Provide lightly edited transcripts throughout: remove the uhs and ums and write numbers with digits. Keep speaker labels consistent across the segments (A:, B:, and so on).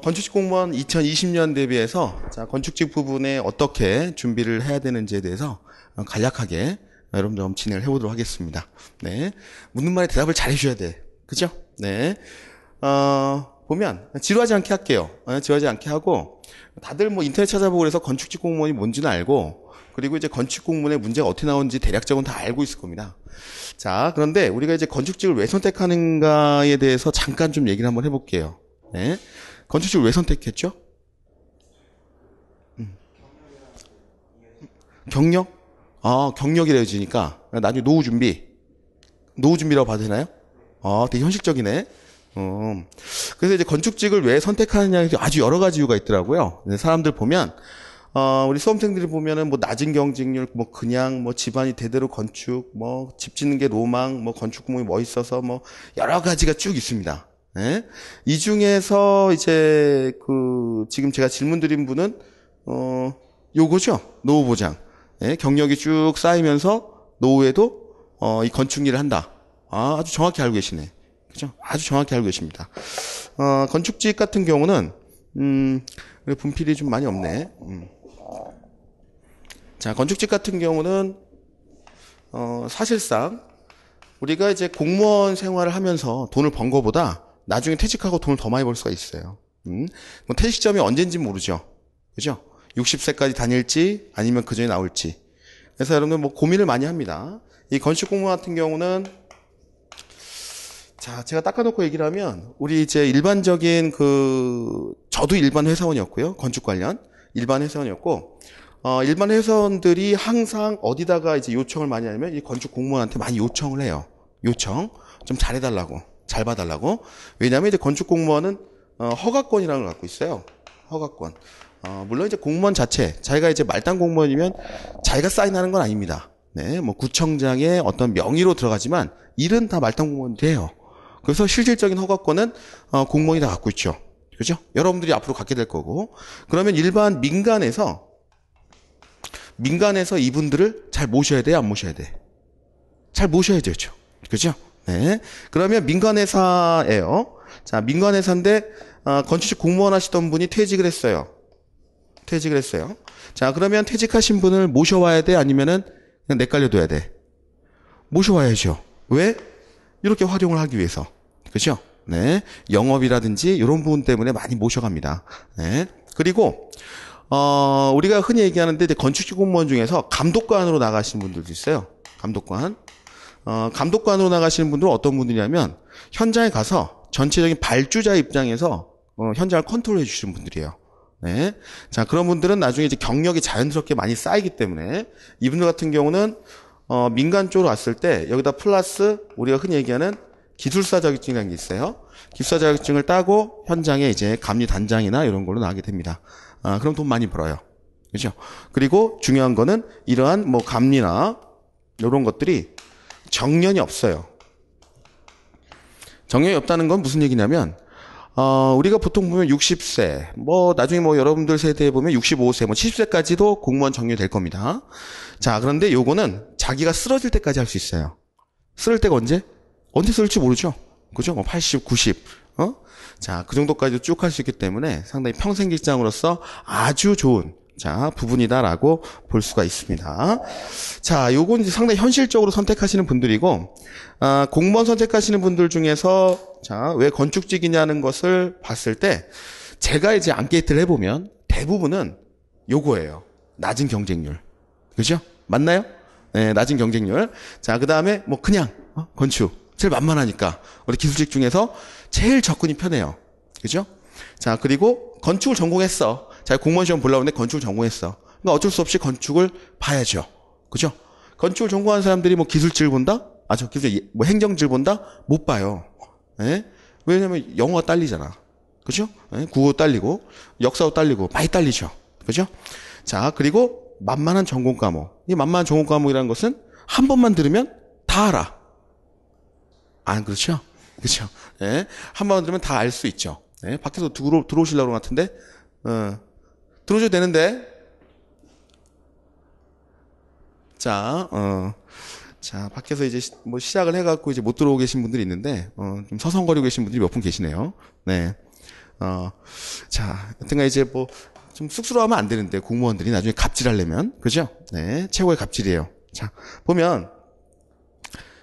A: 건축직 공무원 2020년 대비해서 자, 건축직 부분에 어떻게 준비를 해야 되는지에 대해서 간략하게 여러분들 한번 진행을 해보도록 하겠습니다. 네. 묻는 말에 대답을 잘 해주셔야 돼. 그죠? 네. 보면, 지루하지 않게 할게요. 지루하지 않게 하고, 다들 뭐 인터넷 찾아보고 그래서 건축직 공무원이 뭔지는 알고, 그리고 이제 건축 공무원의 문제가 어떻게 나오는지 대략적으로 다 알고 있을 겁니다. 자, 그런데 우리가 이제 건축직을 왜 선택하는가에 대해서 잠깐 좀 얘기를 한번 해볼게요. 네. 건축직을 왜 선택했죠? 경력? 경력이라 해지니까 나중에 노후 준비라고 봐도 되나요? 되게 현실적이네. 그래서 이제 건축직을 왜 선택하느냐에 아주 여러 가지 이유가 있더라고요. 사람들 보면 우리 수험생들이 보면은 뭐 낮은 경쟁률, 뭐 그냥 뭐 집안이 대대로 건축, 뭐 집 짓는 게 로망, 뭐 건축 공무원이 멋있어서 뭐 여러 가지가 쭉 있습니다. 네? 이 중에서 이제 지금 제가 질문 드린 분은 요거죠. 노후 보장. 네? 경력이 쭉 쌓이면서 노후에도 이 건축 일을 한다. 아주 정확히 알고 계시네. 그죠? 아주 정확히 알고 계십니다. 건축직 같은 경우는 분필이 좀 많이 없네. 자, 건축직 같은 경우는 사실상 우리가 이제 공무원 생활을 하면서 돈을 번 거보다 나중에 퇴직하고 돈을 더 많이 벌 수가 있어요. 뭐 퇴직 시점이 언제인지 모르죠. 그죠? 60세까지 다닐지 아니면 그 전에 나올지. 그래서 여러분들 뭐 고민을 많이 합니다. 이 건축 공무원 같은 경우는 자, 제가 닦아놓고 얘기를 하면 우리 이제 일반적인 저도 일반 회사원이었고요. 건축 관련 일반 회사원이었고 일반 회사원들이 항상 어디다가 이제 요청을 많이 하냐면 이 건축 공무원한테 많이 요청을 해요. 요청 좀 잘해달라고, 잘 봐달라고. 왜냐하면 이제 건축 공무원은 허가권이라는 걸 갖고 있어요. 허가권. 물론 이제 공무원 자기가 이제 말단 공무원이면 자기가 사인하는 건 아닙니다. 네, 뭐 구청장의 어떤 명의로 들어가지만 일은 다 말단 공무원들이 해요. 그래서 실질적인 허가권은 공무원이 다 갖고 있죠. 그죠? 여러분들이 앞으로 갖게 될 거고. 그러면 일반 민간에서 이분들을 잘 모셔야 돼요, 안 모셔야 돼? 잘 모셔야 되죠. 그죠? 네. 그러면 민간회사예요. 자, 민간회사인데 건축직 공무원 하시던 분이 퇴직을 했어요. 자, 그러면 퇴직하신 분을 모셔와야 돼? 아니면은 그냥 내깔려둬야 돼? 모셔와야죠. 왜? 이렇게 활용을 하기 위해서. 그죠? 네. 영업이라든지 이런 부분 때문에 많이 모셔갑니다. 네. 그리고 우리가 흔히 얘기하는데 이제 건축직 공무원 중에서 감독관으로 나가시는 분들도 있어요. 감독관으로 나가시는 분들은 어떤 분들이냐면 현장에 가서 전체적인 발주자 입장에서 현장을 컨트롤해 주시는 분들이에요. 네. 자, 그런 분들은 나중에 이제 경력이 자연스럽게 많이 쌓이기 때문에 이분들 같은 경우는 민간 쪽으로 왔을 때 여기다 플러스 우리가 흔히 얘기하는 기술사 자격증이라는 게 있어요. 기술사 자격증을 따고 현장에 이제 감리 단장이나 이런 걸로 나가게 됩니다. 그럼 돈 많이 벌어요. 그죠? 그리고 중요한 거는 이러한 뭐 감리나 이런 것들이 정년이 없어요. 정년이 없다는 건 무슨 얘기냐면 우리가 보통 보면 60세, 뭐 나중에 뭐 여러분들 세대에 보면 65세, 뭐 70세까지도 공무원 정년이 될 겁니다. 자, 그런데 요거는 자기가 쓰러질 때까지 할 수 있어요. 쓰러질 때가 언제? 언제 쓰러질지 모르죠. 그죠? 뭐 80, 90, 자, 그 정도까지도 쭉 할 수 있기 때문에 상당히 평생 직장으로서 아주 좋은 부분이다라고 볼 수가 있습니다. 자, 요건 이제 상당히 현실적으로 선택하시는 분들이고, 공무원 선택하시는 분들 중에서, 자, 왜 건축직이냐는 것을 봤을 때, 제가 이제 앙케이트를 해보면, 대부분은 요거예요. 낮은 경쟁률. 그죠? 맞나요? 네, 낮은 경쟁률. 자, 그 다음에 뭐 그냥, 건축. 제일 만만하니까. 우리 기술직 중에서 제일 접근이 편해요. 그죠? 자, 그리고 건축을 전공했어. 자, 공무원 시험 보려고 하는데 건축을 전공했어. 그러니까 어쩔 수 없이 건축을 봐야죠. 그죠? 건축을 전공한 사람들이 뭐 기술직을 본다? 뭐 행정직을 본다? 못 봐요. 예? 왜냐면 영어가 딸리잖아. 그죠? 예? 국어도 딸리고, 역사도 딸리고, 많이 딸리죠. 그죠? 자, 그리고 만만한 전공 과목. 이 만만한 전공 과목이라는 것은 한 번만 들으면 다 알아. 그렇죠? 그렇죠? 예? 한 번 들으면 다 알 수 있죠. 예? 밖에서 들어오시려고 그런 것 같은데, 들어오셔도 되는데, 자, 밖에서 이제 뭐 시작을 해갖고 이제 못 들어오고 계신 분들이 있는데, 좀 서성거리고 계신 분들이 몇 분 계시네요. 네. 자, 여튼간 이제 뭐, 좀 쑥스러워하면 안 되는데, 공무원들이 나중에 갑질하려면. 그죠? 네. 최고의 갑질이에요. 자, 보면,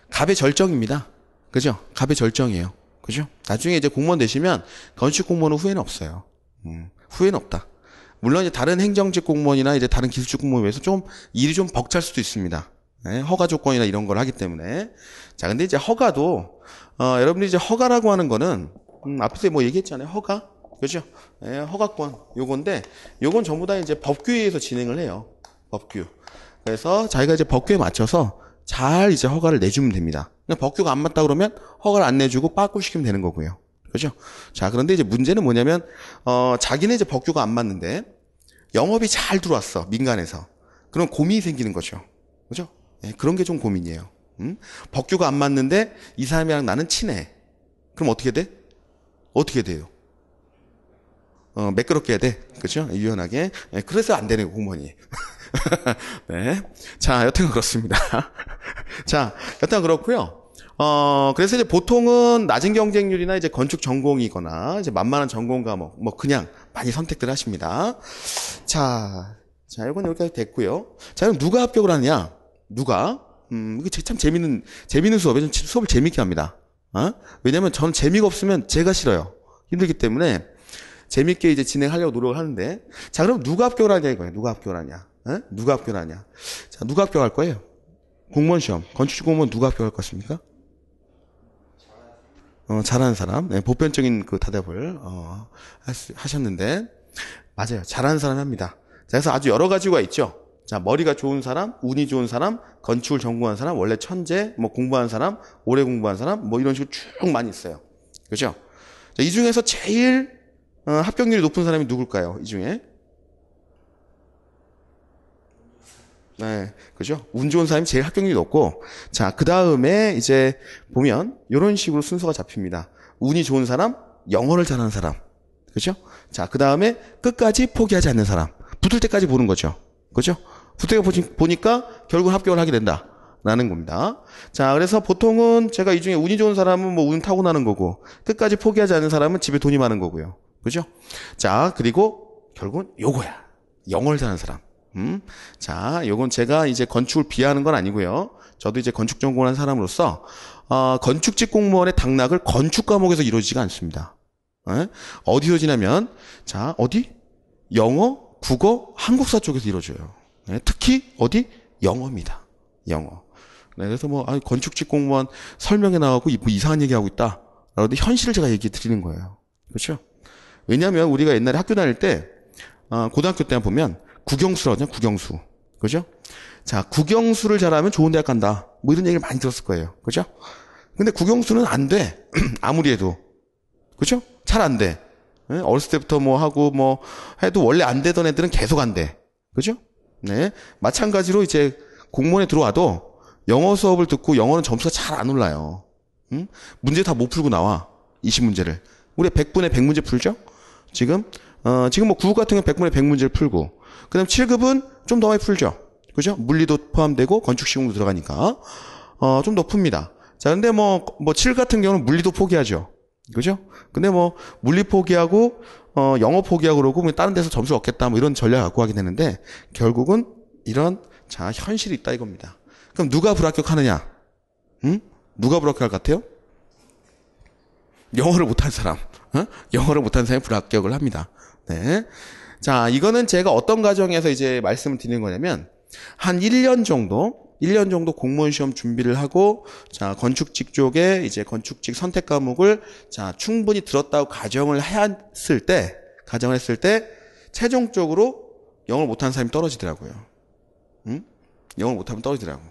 A: 갑의 절정입니다. 그죠? 갑의 절정이에요. 그죠? 나중에 이제 공무원 되시면, 건축 공무원은 후회는 없어요. 후회는 없다. 물론 이제 다른 행정직 공무원이나 이제 다른 기술직 공무원에 비해서 좀 일이 좀 벅찰 수도 있습니다. 네, 허가 조건이나 이런 걸 하기 때문에. 자, 근데 이제 허가도, 여러분들이 이제 허가라고 하는 거는, 앞에서 뭐 얘기했잖아요. 허가? 그죠? 네, 허가권. 요건데, 요건 전부 다 이제 법규에 의해서 진행을 해요. 법규. 그래서 자기가 이제 법규에 맞춰서 잘 이제 허가를 내주면 됩니다. 법규가 안 맞다 그러면 허가를 안 내주고 빠꾸시키면 되는 거고요. 그죠? 자, 그런데 이제 문제는 뭐냐면, 자기는 이제 법규가 안 맞는데, 영업이 잘 들어왔어, 민간에서. 그럼 고민이 생기는 거죠. 그죠? 네, 그런 게 좀 고민이에요. 법규가 안 맞는데, 이 사람이랑 나는 친해. 그럼 어떻게 돼? 어떻게 돼요? 매끄럽게 해야 돼. 그죠? 유연하게. 네, 그래서 안 되네요, 공무원이. 네. 자, 여튼 그렇습니다. 자, 여튼 그렇고요. 그래서 이제 보통은 낮은 경쟁률이나 이제 건축 전공이거나 이제 만만한 전공 과목, 뭐 그냥 많이 선택들 하십니다. 자, 이건 여기까지 됐고요. 자, 그럼 누가 합격을 하느냐? 누가? 이게 참 재밌는 수업이에요. 수업을 재밌게 합니다. 왜냐면 저는 재미가 없으면 제가 싫어요. 힘들기 때문에 재밌게 이제 진행하려고 노력을 하는데. 자, 그럼 누가 합격을 하냐 이거예요. 누가 합격을 하냐? 누가 합격을 하냐? 자, 누가 합격할 거예요? 공무원 시험. 건축직 공무원 누가 합격할 것 같습니까? 잘하는 사람. 네, 보편적인 그 대답을, 하셨는데. 맞아요. 잘하는 사람이 합니다. 자, 그래서 아주 여러 가지가 있죠. 자, 머리가 좋은 사람, 운이 좋은 사람, 건축을 전공한 사람, 원래 천재, 뭐 공부한 사람, 오래 공부한 사람, 뭐 이런 식으로 쭉 많이 있어요. 그죠? 자, 이 중에서 제일, 합격률이 높은 사람이 누굴까요? 이 중에? 네, 그죠? 운 좋은 사람이 제일 합격률이 높고, 자, 그 다음에 이제 보면, 이런 식으로 순서가 잡힙니다. 운이 좋은 사람, 영어를 잘하는 사람. 그죠? 자, 그 다음에 끝까지 포기하지 않는 사람. 붙을 때까지 보는 거죠. 그죠? 붙을 때 보니까 결국 합격을 하게 된다. 라는 겁니다. 자, 그래서 보통은 제가 이 중에 운이 좋은 사람은 뭐 운 타고나는 거고, 끝까지 포기하지 않는 사람은 집에 돈이 많은 거고요. 그죠? 자, 그리고 결국은 요거야. 영어를 잘하는 사람. 자, 요건 제가 이제 건축을 비하하는 건 아니고요. 저도 이제 건축 전공한 사람으로서, 건축직 공무원의 당락을 건축 과목에서 이루어지지가 않습니다. 어디서 지나면, 자, 어디? 영어, 국어, 한국사 쪽에서 이루어져요. 특히, 어디? 영어입니다. 영어. 네, 그래서 뭐, 건축직 공무원 설명에 나가고 뭐 이상한 얘기하고 있다. 그런데 현실을 제가 얘기해 드리는 거예요. 그렇죠? 왜냐하면 우리가 옛날에 학교 다닐 때, 고등학교 때 보면, 국영수라고 하잖아요. 국영수. 그죠? 자, 국영수를 잘하면 좋은 대학 간다. 뭐 이런 얘기를 많이 들었을 거예요. 그죠? 근데 국영수는 안 돼. 아무리 해도. 그죠? 잘 안 돼. 어렸을 때부터 뭐 하고 뭐 해도 원래 안 되던 애들은 계속 안 돼. 그죠? 네. 마찬가지로 이제 공무원에 들어와도 영어 수업을 듣고 영어는 점수가 잘 안 올라요. 문제 다 못 풀고 나와. 20문제를. 우리 100분에 100문제 풀죠? 지금 뭐 국어 같은 경우 100분에 100문제를 풀고. 그 다음 7급은 좀 더 많이 풀죠. 그죠? 물리도 포함되고 건축시공도 들어가니까. 좀 더 풉니다. 자, 근데 뭐 7 같은 경우는 물리도 포기하죠. 그죠? 근데 뭐, 물리 포기하고, 영어 포기하고 그러고, 뭐 다른 데서 점수 얻겠다, 뭐 이런 전략 갖고 하게 되는데, 결국은 이런, 자, 현실이 있다 이겁니다. 그럼 누가 불합격하느냐? 누가 불합격할 것 같아요? 영어를 못한 사람. 영어를 못한 사람이 불합격을 합니다. 네. 자, 이거는 제가 어떤 과정에서 이제 말씀을 드리는 거냐면, 한 1년 정도 공무원 시험 준비를 하고, 자, 건축직 쪽에 이제 건축직 선택 과목을, 자, 충분히 들었다고 가정을 했을 때, 최종적으로 영어를 못하는 사람이 떨어지더라고요. 영어를 못하면 떨어지더라고.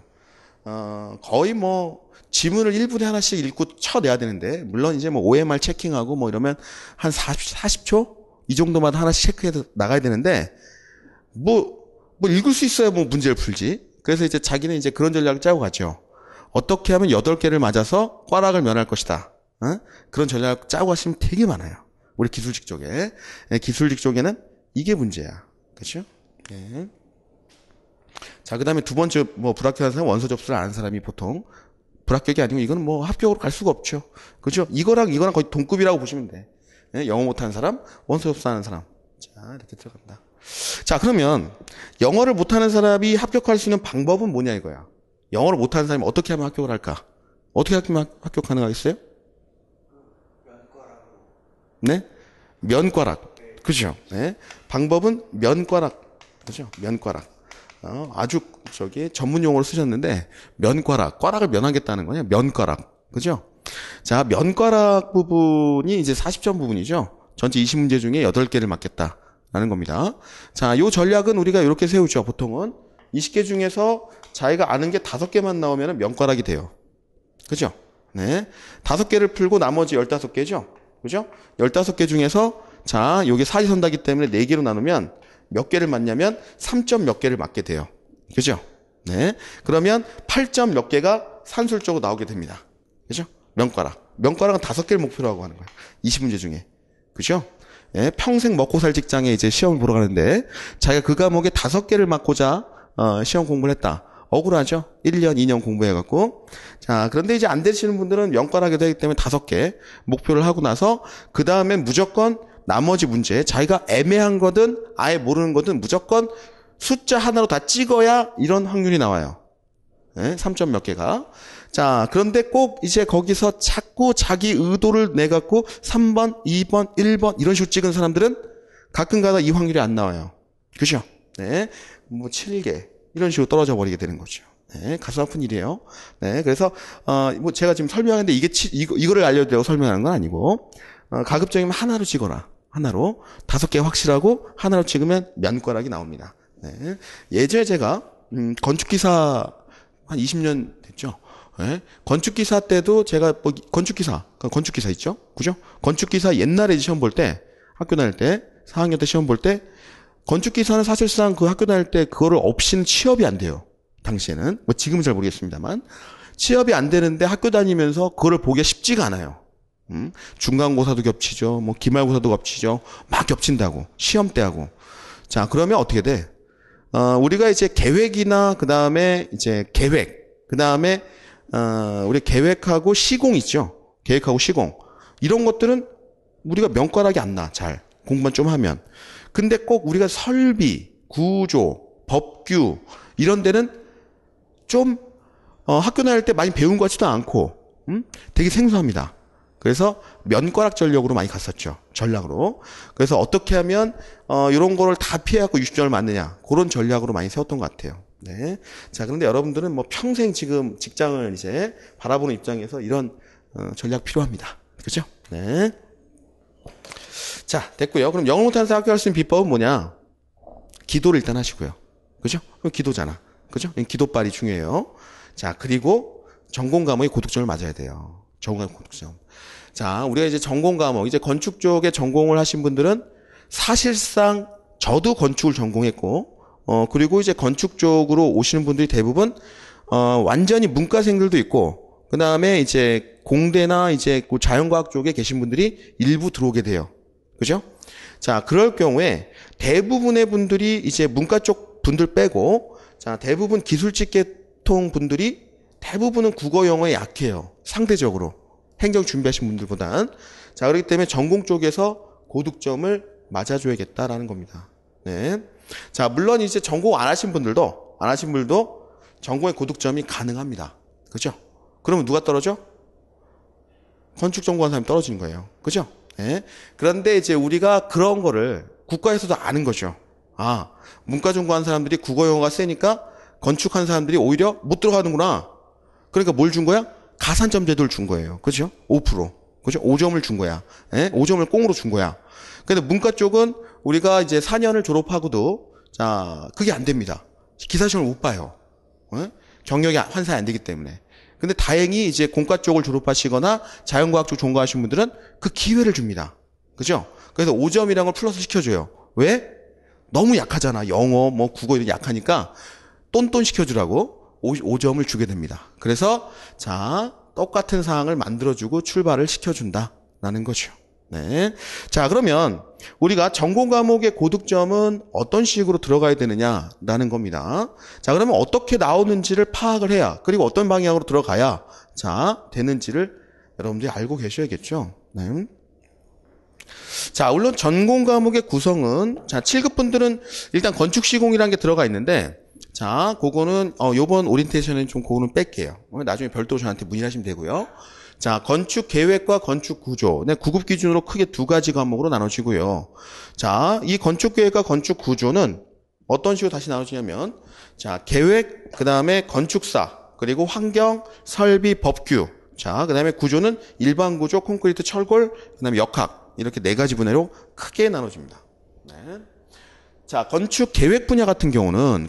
A: 거의 뭐, 지문을 1분에 하나씩 읽고 쳐내야 되는데, 물론 이제 뭐 OMR 체킹하고 뭐 이러면 한 40초? 이 정도만 하나씩 체크해서 나가야 되는데, 뭐 읽을 수 있어야 뭐 문제를 풀지. 그래서 이제 자기는 이제 그런 전략을 짜고 갔죠. 어떻게 하면 8개를 맞아서 꽈락을 면할 것이다. 그런 전략을 짜고 가시면 되게 많아요. 우리 기술직 쪽에. 기술직 쪽에는 이게 문제야. 그렇죠? 네. 자, 그 다음에 두 번째 뭐 불합격한 사람, 원서 접수를 안 하는 사람이 보통 불합격이 아니고 이거는 뭐 합격으로 갈 수가 없죠. 그렇죠? 이거랑 거의 동급이라고 보시면 돼. 예, 영어 못하는 사람, 원서 접수하는 사람. 자, 이렇게 들어간다. 자, 그러면 영어를 못하는 사람이 합격할 수 있는 방법은 뭐냐 이거야. 영어를 못하는 사람이 어떻게 하면 합격을 할까? 어떻게 하면 합격 가능하겠어요? 네? 면과락. 그죠? 네. 방법은 면과락. 그죠? 면과락. 아주 전문 용어를 쓰셨는데 면과락. 과락을 면하겠다는 거냐? 면과락. 그죠? 자, 면과락 부분이 이제 40점 부분이죠. 전체 20문제 중에 8개를 맞겠다라는 겁니다. 자, 요 전략은 우리가 이렇게 세우죠. 보통은 20개 중에서 자기가 아는 게 5개만 나오면 면과락이 돼요. 그죠? 네. 5개를 풀고 나머지 15개죠. 그죠? 15개 중에서 자, 요게 사지선다기 때문에 4개로 나누면 몇 개를 맞냐면 3점 몇 개를 맞게 돼요. 그죠? 네. 그러면 8점 몇 개가 산술적으로 나오게 됩니다. 그죠? 면과락. 면과락은 5개를 목표로 하고 하는 거예요. 20문제 중에. 그죠? 네. 평생 먹고 살 직장에 이제 시험을 보러 가는데 자기가 그 과목에 5개를 맞고자 시험 공부를 했다. 억울하죠? 1년, 2년 공부해갖고. 자, 그런데 이제 안 되시는 분들은 면과락이 되기 때문에 5개 목표를 하고 나서 그 다음에 무조건 나머지 문제, 자기가 애매한 거든 아예 모르는 거든 무조건 숫자 하나로 다 찍어야 이런 확률이 나와요. 네, 3점 몇 개가. 자, 그런데 꼭 이제 거기서 자꾸 자기 의도를 내갖고 3번, 2번, 1번 이런 식으로 찍은 사람들은 가끔가다 이 확률이 안 나와요. 그죠? 네, 뭐 7개 이런 식으로 떨어져 버리게 되는 거죠. 네, 가슴 아픈 일이에요. 네, 그래서 뭐 제가 지금 설명하는데 이거를 알려드리려고 설명하는 건 아니고 가급적이면 하나로 찍어라. 하나로 5개 확실하고 하나로 찍으면 면과락이 나옵니다. 네. 예전에 제가 건축기사 한 20년 됐죠. 네. 건축기사 때도 제가 뭐 건축기사 있죠. 그죠? 건축기사 옛날에 시험 볼 때 학교 다닐 때 4학년 때 시험 볼 때 건축기사는 사실상 그 학교 다닐 때 그거를 없이는 취업이 안 돼요. 당시에는 뭐 지금은 잘 모르겠습니다만 취업이 안 되는데 학교 다니면서 그거를 보기가 쉽지가 않아요. 중간고사도 겹치죠. 뭐 기말고사도 겹치죠. 막 겹친다고. 시험 때 하고. 자, 그러면 어떻게 돼? 우리가 이제 계획이나 그다음에 이제 계획. 그다음에 우리 계획하고 시공 있죠. 계획하고 시공. 이런 것들은 우리가 면과락이 안 나. 잘. 공부만 좀 하면. 근데 꼭 우리가 설비, 구조, 법규 이런 데는 좀 학교 다닐 때 많이 배운 것 같지도 않고 되게 생소합니다. 그래서 면과락 전략으로 많이 갔었죠. 전략으로. 그래서 어떻게 하면 이런 거를 다 피해갖고 60점을 맞느냐. 그런 전략으로 많이 세웠던 것 같아요. 네. 자, 그런데 여러분들은 뭐 평생 지금 직장을 이제 바라보는 입장에서 이런 전략 필요합니다. 그죠? 네. 자, 됐고요. 그럼 영어 못하는 사람 합격할 수 있는 비법은 뭐냐? 기도를 일단 하시고요. 그죠? 그럼 기도잖아. 그죠? 기도빨이 중요해요. 자, 그리고 전공 과목의 고득점을 맞아야 돼요. 전공 과목 고득점. 자, 우리가 이제 전공 과목, 이제 건축 쪽에 전공을 하신 분들은 사실상 저도 건축을 전공했고, 그리고 이제 건축 쪽으로 오시는 분들이 대부분, 완전히 문과생들도 있고, 그 다음에 이제 공대나 이제 그 자연과학 쪽에 계신 분들이 일부 들어오게 돼요. 그죠? 자, 그럴 경우에 대부분의 분들이 이제 문과 쪽 분들 빼고, 자, 대부분 기술직 계통 분들이 대부분은 국어 영어에 약해요. 상대적으로. 행정 준비하신 분들보단. 자, 그렇기 때문에 전공 쪽에서 고득점을 맞아줘야겠다라는 겁니다. 네. 자, 물론 이제 전공 안 하신 분들도 전공의 고득점이 가능합니다. 그죠? 그러면 누가 떨어져? 건축 전공한 사람이 떨어지는 거예요. 그죠? 네. 그런데 이제 우리가 그런 거를 국가에서도 아는 거죠. 아, 문과 전공한 사람들이 국어 영어가 세니까 건축한 사람들이 오히려 못 들어가는구나. 그러니까 뭘 준 거야? 가산점 제도를 준 거예요. 그죠? 5%. 그죠? 5점을 준 거야. 예? 5점을 꽁으로 준 거야. 근데 문과 쪽은 우리가 이제 4년을 졸업하고도, 자, 그게 안 됩니다. 기사시험을 못 봐요. 예? 경력이 환산이 안 되기 때문에. 근데 다행히 이제 공과 쪽을 졸업하시거나 자연과학 쪽 전공하신 분들은 그 기회를 줍니다. 그죠? 그래서 5점이라는 걸 플러스 시켜줘요. 왜? 너무 약하잖아. 영어, 뭐 국어 이런 약하니까 똔똔 시켜주라고 5점을 주게 됩니다. 그래서 자, 똑같은 상황을 만들어주고 출발을 시켜준다라는 거죠. 네. 자, 그러면 우리가 전공 과목의 고득점은 어떤 식으로 들어가야 되느냐라는 겁니다. 자, 그러면 어떻게 나오는지를 파악을 해야, 그리고 어떤 방향으로 들어가야 자, 되는지를 여러분들이 알고 계셔야겠죠. 네. 자, 물론 전공 과목의 구성은, 자, 7급 분들은 일단 건축시공이라는 게 들어가 있는데, 자, 그거는, 요번 오리엔테이션은 좀 그거는 뺄게요. 나중에 별도로 저한테 문의하시면 되고요. 자, 건축 계획과 건축 구조. 네, 9급 기준으로 크게 두 가지 과목으로 나눠지고요. 자, 이 건축 계획과 건축 구조는 어떤 식으로 다시 나눠지냐면, 자, 계획, 그 다음에 건축사, 그리고 환경, 설비, 법규. 자, 그 다음에 구조는 일반 구조, 콘크리트, 철골, 그 다음에 역학. 이렇게 네 가지 분야로 크게 나눠집니다. 네. 자, 건축 계획 분야 같은 경우는,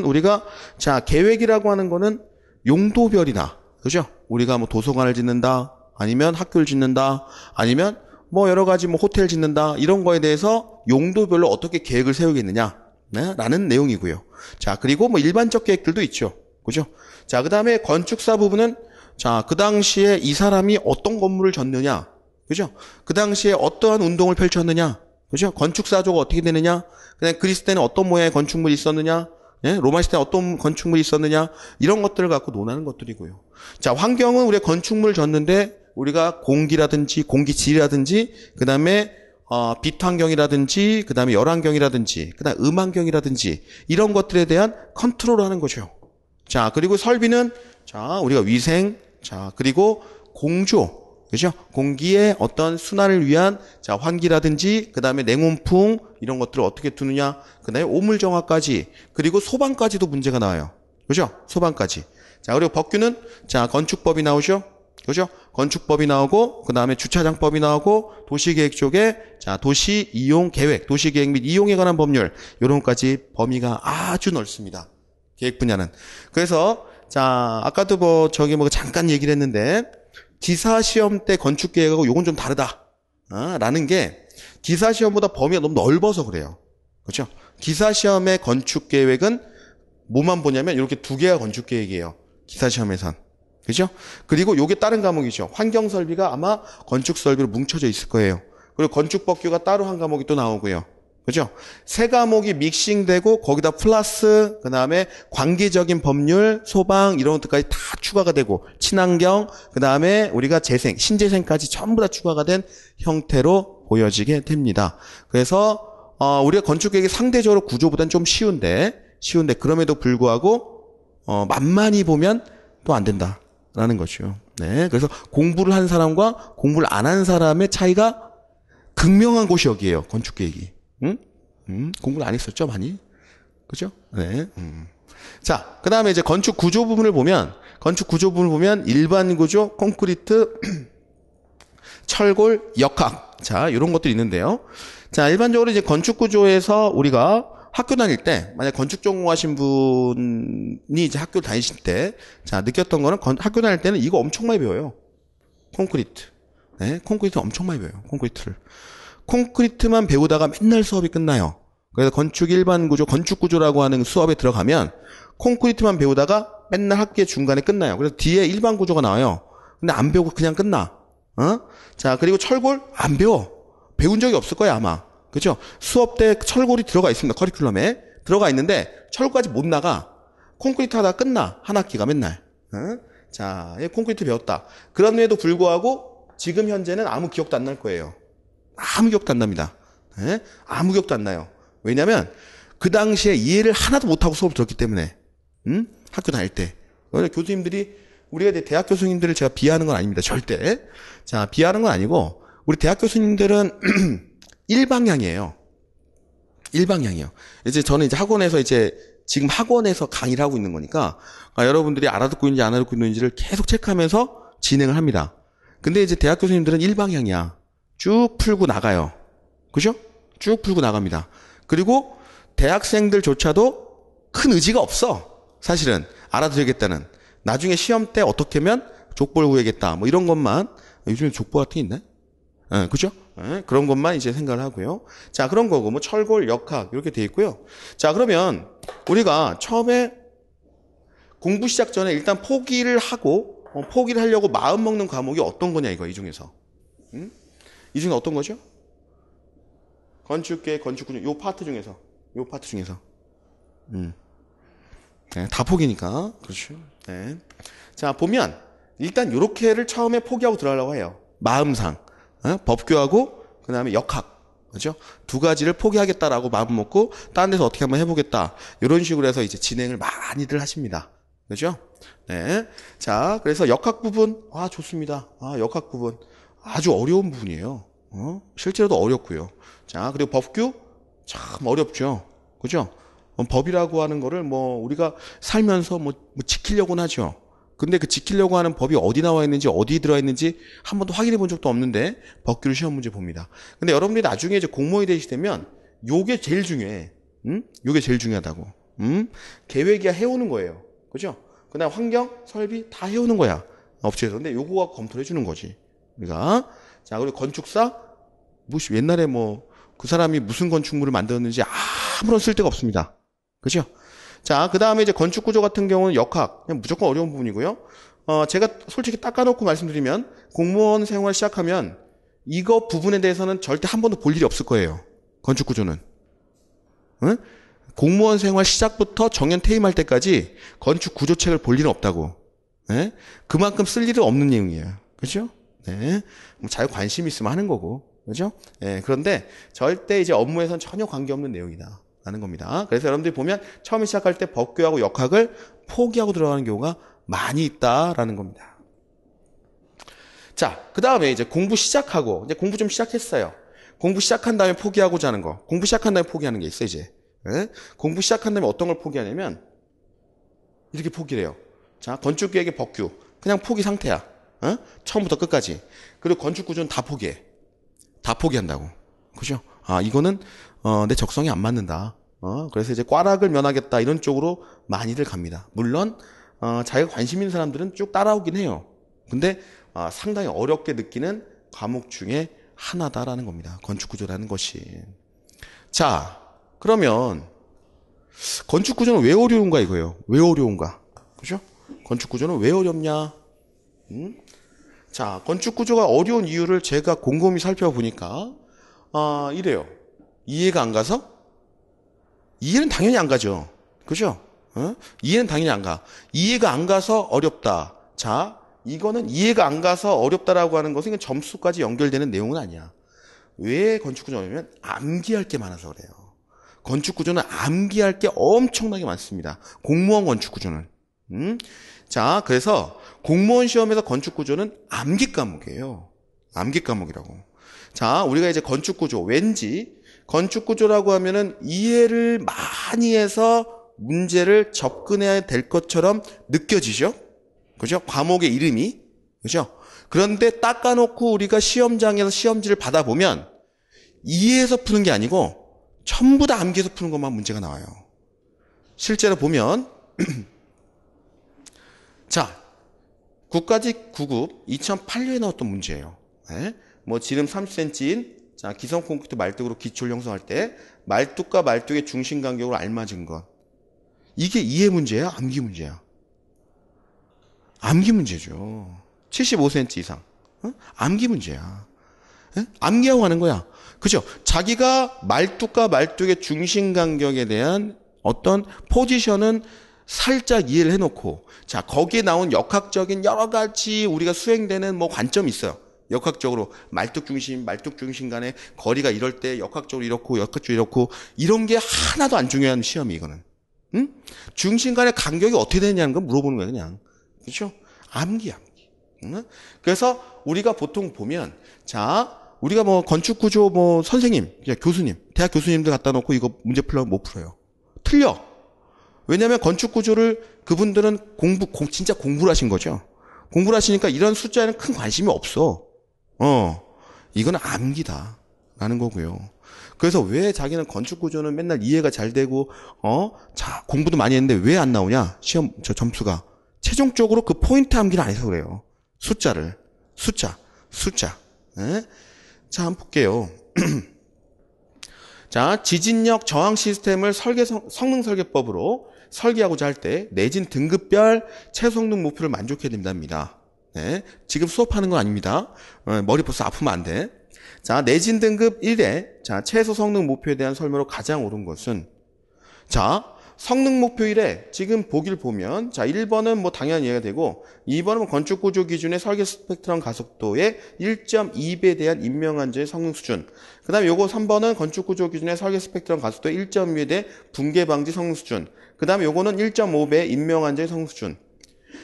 A: 우리가, 자, 계획이라고 하는 거는 용도별이나, 그죠? 우리가 뭐 도서관을 짓는다, 아니면 학교를 짓는다, 아니면 뭐 여러 가지 뭐 호텔 짓는다, 이런 거에 대해서 용도별로 어떻게 계획을 세우겠느냐, 네? 라는 내용이고요. 자, 그리고 뭐 일반적 계획들도 있죠. 그죠? 자, 그 다음에 건축사 부분은, 자, 그 당시에 이 사람이 어떤 건물을 졌느냐, 그죠? 그 당시에 어떠한 운동을 펼쳤느냐, 그죠? 건축사조가 어떻게 되느냐, 그다음에 그리스 때는 어떤 모양의 건축물이 있었느냐, 예? 로마 시대에 어떤 건축물이 있었느냐, 이런 것들을 갖고 논하는 것들이고요. 자, 환경은 우리가 건축물을 졌는데 우리가 공기라든지 공기질이라든지 그다음에 빛 환경이라든지 그다음에 열 환경이라든지 그다음에 음 환경이라든지 이런 것들에 대한 컨트롤을 하는 거죠. 자, 그리고 설비는 자, 우리가 위생, 자, 그리고 공조, 그죠? 공기의 어떤 순환을 위한 자, 환기라든지 그다음에 냉온풍 이런 것들을 어떻게 두느냐, 그다음에 오물 정화까지, 그리고 소방까지도 문제가 나와요. 그죠? 소방까지. 자, 그리고 법규는 자, 건축법이 나오죠. 그죠? 건축법이 나오고 그다음에 주차장법이 나오고 도시계획 쪽에 자, 도시 이용 계획, 도시계획 및 이용에 관한 법률 이런 것까지 범위가 아주 넓습니다. 계획 분야는. 그래서 자, 아까도 뭐 저기 뭐 잠깐 얘기를 했는데 기사 시험 때 건축 계획하고 요건 좀 다르다. 라는 게 기사 시험보다 범위가 너무 넓어서 그래요. 그렇죠? 기사 시험의 건축 계획은 뭐만 보냐면 이렇게 두 개가 건축 계획이에요. 기사 시험에선. 그죠? 그리고 요게 다른 과목이죠. 환경 설비가 아마 건축 설비로 뭉쳐져 있을 거예요. 그리고 건축 법규가 따로 한 과목이 또 나오고요. 그죠? 세 과목이 믹싱되고 거기다 플러스 그다음에 관계적인 법률, 소방 이런 것들까지 다 추가가 되고 친환경, 그다음에 우리가 재생, 신재생까지 전부 다 추가가 된 형태로 보여지게 됩니다. 그래서 우리가 건축 계획이 상대적으로 구조보다는 좀 쉬운데 그럼에도 불구하고 만만히 보면 또 안 된다라는 거죠. 네. 그래서 공부를 한 사람과 공부를 안 한 사람의 차이가 극명한 곳이 여기예요. 건축 계획이. 공부를 안 했었죠, 많이? 그죠? 네. 자, 그 다음에 이제 건축 구조 부분을 보면, 일반 구조, 콘크리트, 철골, 역학. 자, 이런 것들이 있는데요. 자, 일반적으로 이제 건축 구조에서 우리가 학교 다닐 때, 만약 건축 전공하신 분이 이제 학교 다니실 때, 자, 느꼈던 거는 학교 다닐 때는 이거 엄청 많이 배워요. 콘크리트. 네, 콘크리트 엄청 많이 배워요. 콘크리트만 배우다가 맨날 수업이 끝나요. 그래서 건축 일반 구조, 건축 구조라고 하는 수업에 들어가면 콘크리트만 배우다가 맨날 학기의 중간에 끝나요. 그래서 뒤에 일반 구조가 나와요. 근데 안 배우고 그냥 끝나. 자, 그리고 철골 안 배워. 배운 적이 없을 거야, 아마. 그죠? 수업 때 철골이 들어가 있습니다. 커리큘럼에. 들어가 있는데 철골까지 못 나가. 콘크리트 하다가 끝나. 한 학기가 맨날. 자, 콘크리트 배웠다. 그럼에도 불구하고 지금 현재는 아무 기억도 안 날 거예요. 아무 기억도 안 납니다. 네? 아무 기억도 안 나요. 왜냐면 그 당시에 이해를 하나도 못하고 수업을 들었기 때문에. 학교 다닐 때. 교수님들이 우리가 이제 대학 교수님들을 제가 비하하는 건 아닙니다. 절대. 자, 비하하는 건 아니고 우리 대학 교수님들은 일방향이에요. 이제 저는 이제 학원에서 지금 학원에서 강의를 하고 있는 거니까 여러분들이 알아듣고 있는지 안 알아듣고 있는지를 계속 체크하면서 진행을 합니다. 근데 이제 대학 교수님들은 일방향이야. 쭉 풀고 나가요. 그죠? 쭉 풀고 나갑니다. 그리고 대학생들조차도 큰 의지가 없어. 사실은 알아들으겠다는. 나중에 시험 때 어떻게 하면 족보를 구해야겠다. 뭐 이런 것만. 요즘에 족보 같은 게 있나요? 네, 그죠? 네, 그런 것만 이제 생각을 하고요. 자, 그런 거고 뭐 철골, 역학 이렇게 돼 있고요. 자, 그러면 우리가 처음에 공부 시작 전에 일단 포기를 하려고 마음 먹는 과목이 어떤 거냐 이거 이 중에서. 이 중에 어떤 거죠? 건축계, 건축구조, 요 파트 중에서. 네, 다 포기니까. 그렇죠. 네. 자, 보면, 일단 요렇게를 처음에 포기하고 들어가려고 해요. 마음상. 법규하고, 그 다음에 역학. 그죠? 두 가지를 포기하겠다라고 마음 먹고, 다른 데서 어떻게 한번 해보겠다. 이런 식으로 해서 이제 진행을 많이들 하십니다. 그죠? 네. 자, 그래서 역학 부분, 좋습니다. 역학 부분. 아주 어려운 부분이에요. 실제로도 어렵고요. 자, 그리고 법규? 참 어렵죠. 그죠? 법이라고 하는 거를 우리가 살면서 지키려고는 하죠. 근데 그 지키려고 하는 법이 어디 나와 있는지, 어디 들어가 있는지 한 번도 확인해 본 적도 없는데, 법규를 시험 문제 봅니다. 근데 여러분들이 나중에 이제 공무원이 되시면, 요게 제일 중요해. 요게 제일 중요하다고. 계획이야 해오는 거예요. 그죠? 그 다음 환경, 설비 다 해오는 거야. 업체에서. 근데 요거가 검토를 해주는 거지. 우리가. 자, 그리고 건축사? 옛날에 그 사람이 무슨 건축물을 만들었는지 아무런 쓸데가 없습니다. 그죠? 자, 그 다음에 이제 건축구조 같은 경우는 역학. 그냥 무조건 어려운 부분이고요. 제가 솔직히 닦아놓고 말씀드리면, 공무원 생활 시작하면, 이거 부분에 대해서는 절대 한 번도 볼 일이 없을 거예요. 건축구조는. 응? 공무원 생활 시작부터 정년 퇴임할 때까지 건축구조책을 볼 일은 없다고. 네? 그만큼 쓸 일은 없는 내용이에요. 그죠? 네. 자유 관심 있으면 하는 거고. 그죠? 네. 그런데 절대 이제 업무에선 전혀 관계없는 내용이다. 라는 겁니다. 그래서 여러분들이 보면 처음에 시작할 때 법규하고 역학을 포기하고 들어가는 경우가 많이 있다라는 겁니다. 자, 그 다음에 이제 공부 시작하고, 이제 공부 좀 시작했어요. 공부 시작한 다음에 포기하고자 하는 거. 공부 시작한 다음에 포기하는 게 있어, 이제. 네? 공부 시작한 다음에 어떤 걸 포기하냐면, 이렇게 포기를 해요. 자, 건축계획의 법규. 그냥 포기 상태야. 처음부터 끝까지. 그리고 건축구조는 다 포기해. 다 포기한다고. 그죠? 이거는, 내 적성에 안 맞는다. 그래서 이제 꽈락을 면하겠다. 이런 쪽으로 많이들 갑니다. 물론, 자기가 관심 있는 사람들은 쭉 따라오긴 해요. 근데, 상당히 어렵게 느끼는 과목 중에 하나다라는 겁니다. 건축구조라는 것이. 자, 그러면, 건축구조는 왜 어려운가 이거예요. 왜 어려운가. 그죠? 건축구조는 왜 어렵냐. 자, 건축구조가 어려운 이유를 제가 곰곰이 살펴보니까, 이래요. 이해가 안 가서? 이해는 당연히 안 가죠. 그죠? 이해는 당연히 안 가. 이해가 안 가서 어렵다. 자, 이거는 이해가 안 가서 어렵다라고 하는 것은 점수까지 연결되는 내용은 아니야. 왜 건축구조냐면 암기할 게 많아서 그래요. 건축구조는 암기할 게 엄청나게 많습니다. 공무원 건축구조는. 자, 그래서 공무원 시험에서 건축구조는 암기 과목이에요. 암기 과목이라고. 자, 우리가 이제 건축구조, 왠지 건축구조라고 하면은 이해를 많이 해서 문제를 접근해야 될 것처럼 느껴지죠? 그죠? 과목의 이름이. 그죠? 그런데 닦아놓고 우리가 시험장에서 시험지를 받아보면 이해해서 푸는 게 아니고 전부 다 암기해서 푸는 것만 문제가 나와요. 실제로 보면 자, 국가직 9급 2008년에 나왔던 문제예요. 네? 지름 30cm인 자, 기성 콘크리트 말뚝으로 기초를 형성할 때 말뚝과 말뚝의 중심 간격으로 알맞은 것. 이게 이해 문제야? 암기 문제야? 암기 문제죠. 75cm 이상. 암기 문제야. 암기하고 하는 거야. 그죠? 자기가 말뚝과 말뚝의 중심 간격에 대한 어떤 포지션은 살짝 이해를 해놓고, 자, 거기에 나온 역학적인 여러 가지 우리가 수행되는 관점이 있어요. 역학적으로 말뚝 중심 간의 거리가 이럴 때 역학적으로 이렇고 역학적으로 이렇고 이런 게 하나도 안 중요한 시험이 이거는. 중심 간의 간격이 어떻게 되느냐는 걸 물어보는 거예요, 그냥. 그렇죠? 암기. 그래서 우리가 보통 보면 자, 우리가 건축구조 선생님, 교수님, 대학 교수님들 갖다 놓고 이거 문제 풀려면 못 풀어요. 틀려. 왜냐하면 건축구조를 그분들은 진짜 공부를 하신 거죠. 공부를 하시니까 이런 숫자에는 큰 관심이 없어. 이건 암기다. 라는 거고요. 그래서 왜 자기는 건축구조는 맨날 이해가 잘 되고, 자, 공부도 많이 했는데 왜 안 나오냐? 시험, 점수가. 최종적으로 그 포인트 암기를 안 해서 그래요. 숫자. 네? 자, 한번 볼게요. 자, 지진력 저항 시스템을 성능 설계법으로 설계하고자 할 때 내진 등급별 최소성능 목표를 만족해야 된답니다. 네, 지금 수업하는 건 아닙니다. 머리 벌써 아프면 안 돼. 자, 내진 등급 1의 자, 최소 성능 목표에 대한 설명으로 가장 옳은 것은 자, 성능 목표 1에 지금 보기를 보면, 자, 1번은 뭐 당연히 이해가 되고, 2번은 뭐 건축 구조 기준의 설계 스펙트럼 가속도의 1.2배 대한 인명안전의 성능 수준. 그 다음에 요거 3번은 건축 구조 기준의 설계 스펙트럼 가속도의 1.2배 대 붕괴 방지 성능 수준. 그 다음에 요거는 1.5배 인명안전의 성능 수준.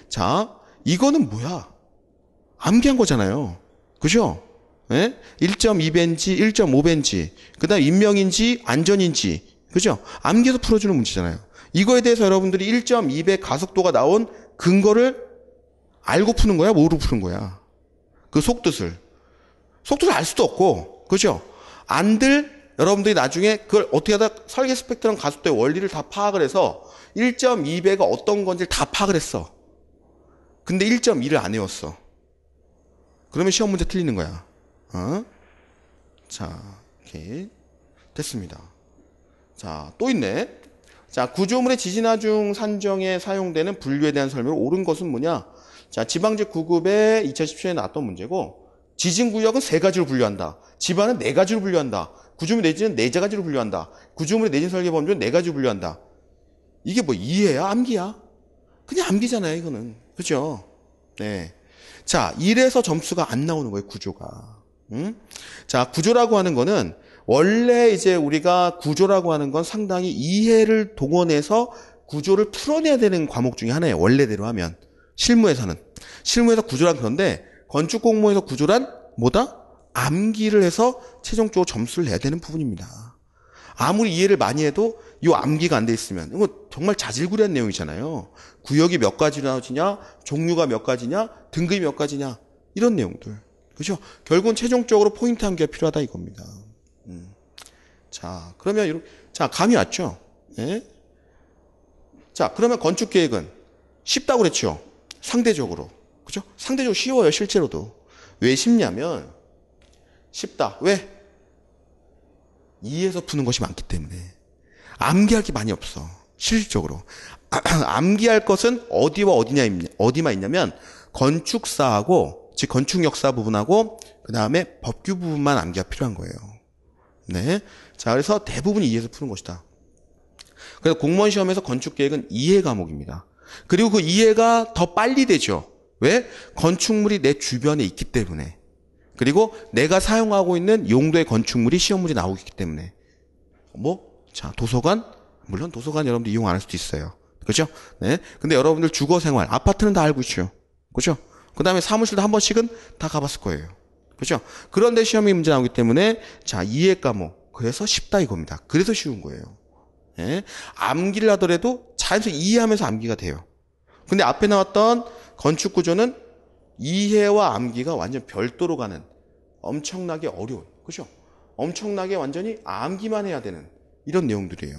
A: 자, 이거는 뭐야? 암기한 거잖아요. 그죠? 예? 1.2배인지 1.5배인지, 그 다음 인명인지 안전인지, 그죠? 암기해서 풀어주는 문제잖아요. 이거에 대해서 여러분들이 1.2배 가속도가 나온 근거를 알고 푸는 거야? 뭐로 푸는 거야? 그 속뜻을 알 수도 없고, 그죠? 안들 여러분들이 나중에 그걸 어떻게 하다 설계 스펙트럼 가속도의 원리를 다 파악을 해서 1.2배가 어떤 건지를 다 파악을 했어. 근데 1.2를 안 외웠어. 그러면 시험 문제 틀리는 거야. 자, 이렇게 됐습니다. 자, 또 있네. 자, 구조물의 지진하중 산정에 사용되는 분류에 대한 설명을 옳은 것은 뭐냐? 자, 지방제 9급에 2017년에 나왔던 문제고, 지진구역은 3가지로 분류한다. 지반은 4가지로 분류한다. 구조물 내진은 4가지로 분류한다. 구조물의 내진 설계 범주는 4가지로 분류한다. 이게 뭐 이해야? 암기야? 그냥 암기잖아요, 이거는. 그죠? 네. 자, 이래서 점수가 안 나오는 거예요, 구조가. 자, 구조라고 하는 거는 원래 이제 우리가 구조라고 하는 건 상당히 이해를 동원해서 구조를 풀어내야 되는 과목 중에 하나예요. 원래대로 하면. 실무에서는. 실무에서 구조란 그런데 건축 공모에서 구조란 뭐다? 암기를 해서 최종적으로 점수를 내야 되는 부분입니다. 아무리 이해를 많이 해도 이 암기가 안 돼 있으면 이거 정말 자질구레한 내용이잖아요. 구역이 몇 가지로 나눠지냐, 종류가 몇 가지냐, 등급이 몇 가지냐, 이런 내용들. 그죠? 결국은 최종적으로 포인트 암기가 필요하다 이겁니다. 자, 그러면 자, 감이 왔죠? 네? 자, 그러면 건축 계획은 쉽다고 그랬죠? 상대적으로. 그죠? 상대적으로 쉬워요, 실제로도. 왜 쉽냐면 쉽다. 왜? 이해해서 푸는 것이 많기 때문에. 암기할 게 많이 없어. 실질적으로. 암기할 것은 어디와 어디만 있냐면 건축사하고, 즉 건축 역사 부분하고 그 다음에 법규 부분만 암기가 필요한 거예요. 네. 자, 그래서 대부분 이해해서 푸는 것이다. 그래서 공무원 시험에서 건축 계획은 이해 과목입니다. 그리고 그 이해가 더 빨리 되죠. 왜? 건축물이 내 주변에 있기 때문에. 그리고 내가 사용하고 있는 용도의 건축물이 시험 문제 나오기 때문에. 자, 도서관? 물론 도서관 여러분들 이용 안 할 수도 있어요. 그죠? 네. 근데 여러분들 주거 생활, 아파트는 다 알고 있죠. 그죠? 그 다음에 사무실도 한 번씩은 다 가봤을 거예요. 그죠? 그런데 시험이 문제 나오기 때문에, 자, 이해 과목. 그래서 쉽다 이겁니다. 그래서 쉬운 거예요. 네. 암기를 하더라도 자연스럽게 이해하면서 암기가 돼요. 근데 앞에 나왔던 건축 구조는 이해와 암기가 완전 별도로 가는 엄청나게 어려운, 그죠? 엄청나게 완전히 암기만 해야 되는 이런 내용들이에요.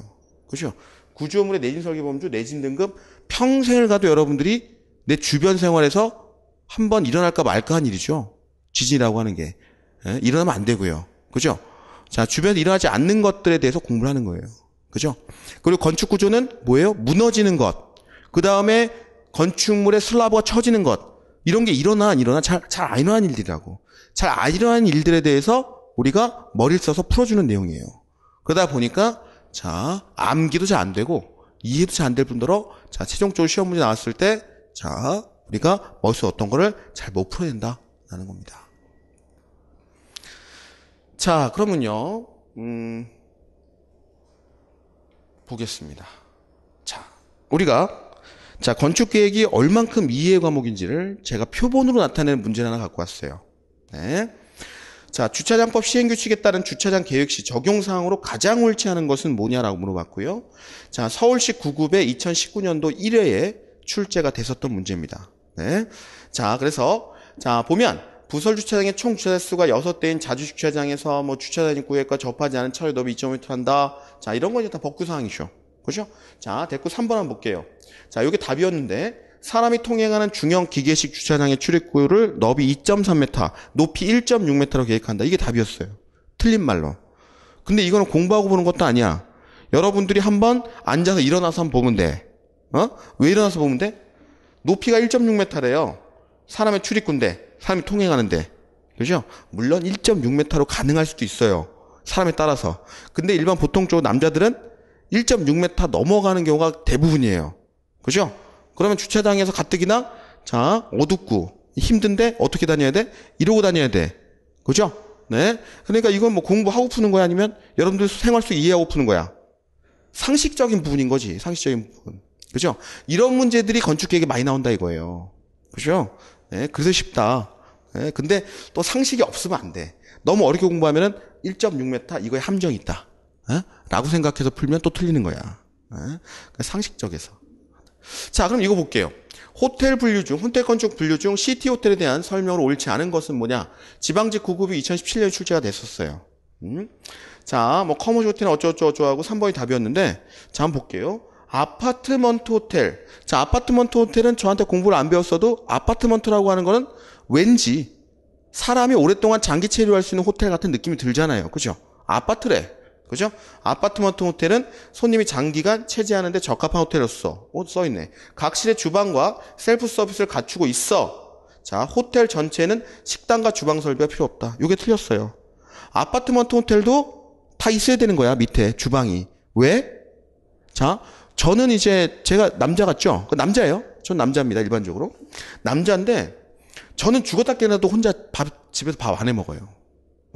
A: 그죠? 구조물의 내진 설계 범주, 내진 등급 평생을 가도 여러분들이 내 주변 생활에서 한번 일어날까 말까 한 일이죠. 지진이라고 하는 게. 일어나면 안 되고요. 그죠? 자, 주변에 일어나지 않는 것들에 대해서 공부를 하는 거예요. 그죠? 그리고 건축 구조는 뭐예요? 무너지는 것. 그 다음에 건축물의 슬라브가 처지는 것. 이런 게 일어나 잘 안 일어나는 일들이라고. 잘 안 일어나는 일들에 대해서 우리가 머리를 써서 풀어주는 내용이에요. 그러다 보니까 자, 암기도 잘 안 되고 이해도 잘 안 될 뿐더러 자, 최종적으로 시험 문제 나왔을 때 자, 우리가 머릿속에 어떤 거를 잘 못 풀어낸다라는 겁니다. 자, 그러면요. 보겠습니다. 자, 우리가 자, 건축 계획이 얼만큼 이해 과목인지를 제가 표본으로 나타내는 문제를 하나 갖고 왔어요. 네. 자, 주차장법 시행규칙에 따른 주차장 계획 시 적용사항으로 가장 옳지 않은 것은 뭐냐라고 물어봤고요. 자, 서울시 9급의 2019년도 1회에 출제가 됐었던 문제입니다. 네. 자, 그래서 자, 보면 부설 주차장의 총 주차대 수가 6대인 자주 주차장에서 뭐 주차장 입구역과 접하지 않은 차를 너비 2.5m 한다. 자, 이런 건 일단 법규 사항이죠. 그죠? 자, 됐고 3번 한번 볼게요. 자, 여기 답이었는데 사람이 통행하는 중형 기계식 주차장의 출입구를 너비 2.3m, 높이 1.6m로 계획한다. 이게 답이었어요. 틀린 말로. 근데 이거는 공부하고 보는 것도 아니야. 여러분들이 한번 앉아서 일어나서 한번 보면 돼. 왜 일어나서 보면 돼? 높이가 1.6m래요. 사람의 출입구인데, 사람이 통행하는데. 그죠? 물론 1.6m로 가능할 수도 있어요. 사람에 따라서. 근데 일반 보통적으로 남자들은 1.6m 넘어가는 경우가 대부분이에요. 그죠? 그러면 주차장에서 가뜩이나 자, 어둡고 힘든데 어떻게 다녀야 돼? 이러고 다녀야 돼. 그죠? 네. 그러니까 이건 뭐 공부하고 푸는 거야? 아니면 여러분들 생활 속 이해하고 푸는 거야? 상식적인 부분인 거지. 상식적인 부분. 그죠? 이런 문제들이 건축계획에 많이 나온다 이거예요. 그죠? 네. 그래서 쉽다. 네. 근데 또 상식이 없으면 안 돼. 너무 어렵게 공부하면은 1.6m 이거에 함정이 있다. 네? 라고 생각해서 풀면 또 틀리는 거야. 네? 그러니까 상식적에서. 자, 그럼 이거 볼게요. 호텔 분류 중, 호텔 건축 분류 중 시티 호텔에 대한 설명으로 옳지 않은 것은 뭐냐? 지방직 9급이 2017년에 출제가 됐었어요. 자, 뭐 커머시 호텔은 어쩌고저쩌고 하고 3번이 답이었는데, 자, 한번 볼게요. 아파트먼트 호텔. 자, 아파트먼트 호텔은 저한테 공부를 안 배웠어도 아파트먼트라고 하는 거는 왠지 사람이 오랫동안 장기 체류할 수 있는 호텔 같은 느낌이 들잖아요. 그죠? 아파트래. 그죠? 아파트먼트 호텔은 손님이 장기간 체제하는데 적합한 호텔로서 써있네. 각실의 주방과 셀프 서비스를 갖추고 있어. 자, 호텔 전체는 식당과 주방 설비가 필요 없다. 이게 틀렸어요. 아파트먼트 호텔도 다 있어야 되는 거야. 밑에 주방이. 왜? 자, 저는 이제 제가 남자 같죠? 남자예요. 전 남자입니다. 일반적으로. 남자인데 저는 죽었다 깨어나도 혼자 집에서 밥 안 해 먹어요.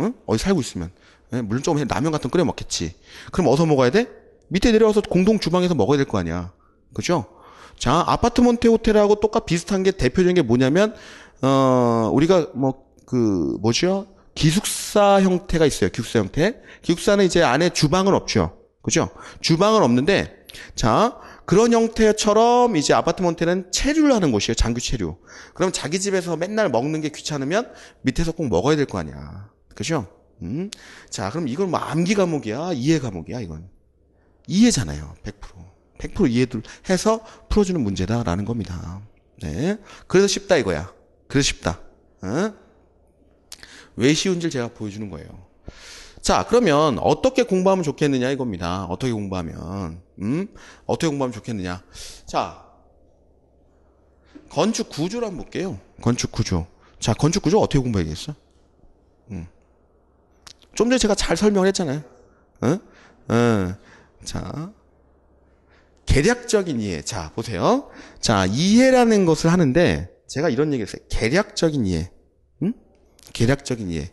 A: 응? 어디 살고 있으면. 물론 조금 라면 같은 거 끓여 먹겠지. 그럼 어디서 먹어야 돼? 밑에 내려와서 공동 주방에서 먹어야 될 거 아니야. 그죠? 자, 아파트먼트 호텔하고 똑같 비슷한 게 대표적인 게 뭐냐면, 우리가 뭐죠? 기숙사 형태가 있어요. 기숙사 형태. 기숙사는 이제 안에 주방은 없죠. 그죠? 주방은 없는데, 자, 그런 형태처럼 이제 아파트먼트는 체류를 하는 곳이에요. 장기 체류. 그럼 자기 집에서 맨날 먹는 게 귀찮으면 밑에서 꼭 먹어야 될 거 아니야. 그죠? 자, 그럼 이건 뭐 암기 과목이야? 이해 과목이야? 이건. 이해잖아요. 100%. 100% 이해를 해서 풀어주는 문제다라는 겁니다. 네. 그래서 쉽다 이거야. 그래서 쉽다. 왜 쉬운지를 제가 보여주는 거예요. 자, 그러면 어떻게 공부하면 좋겠느냐 이겁니다. 어떻게 공부하면. 어떻게 공부하면 좋겠느냐. 자, 건축 구조를 한번 볼게요. 건축 구조. 자, 건축 구조 어떻게 공부해야겠어? 좀 전에 제가 잘 설명을 했잖아요. 자, 계략적인 이해. 자, 보세요. 자, 이해라는 것을 하는데 제가 이런 얘기를 했어요. 계략적인 이해. 계략적인 이해.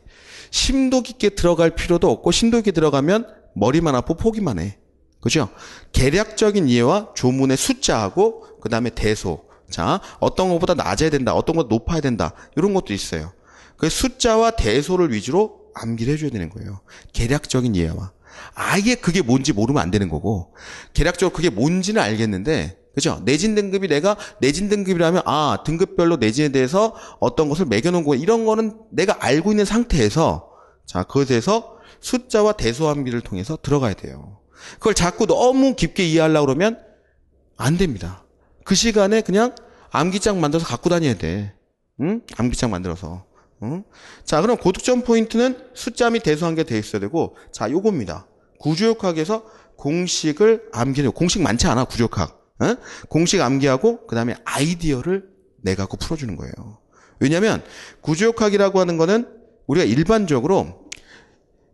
A: 심도 깊게 들어갈 필요도 없고 심도 깊게 들어가면 머리만 아프고 포기만 해. 그죠? 계략적인 이해와 조문의 숫자하고 그 다음에 대소. 자, 어떤 것보다 낮아야 된다. 어떤 것보다 높아야 된다. 이런 것도 있어요. 그 숫자와 대소를 위주로 암기를 해줘야 되는 거예요. 계략적인 이해와. 아예 그게 뭔지 모르면 안 되는 거고, 계략적으로 그게 뭔지는 알겠는데, 그죠? 내진 등급이 내가 내진 등급이라면, 아, 등급별로 내진에 대해서 어떤 것을 매겨놓은 거, 이런 거는 내가 알고 있는 상태에서, 자, 그것에 대해서 숫자와 대소 암기를 통해서 들어가야 돼요. 그걸 자꾸 너무 깊게 이해하려고 그러면 안 됩니다. 그 시간에 그냥 암기장 만들어서 갖고 다녀야 돼. 응? 암기장 만들어서. 자, 그럼 고득점 포인트는 숫자 및 대소한 게 돼 있어야 되고, 자, 요겁니다. 구조역학에서 공식을 암기해요. 공식 많지 않아, 구조역학. 공식 암기하고, 그 다음에 아이디어를 내갖고 풀어주는 거예요. 왜냐면, 구조역학이라고 하는 거는 우리가 일반적으로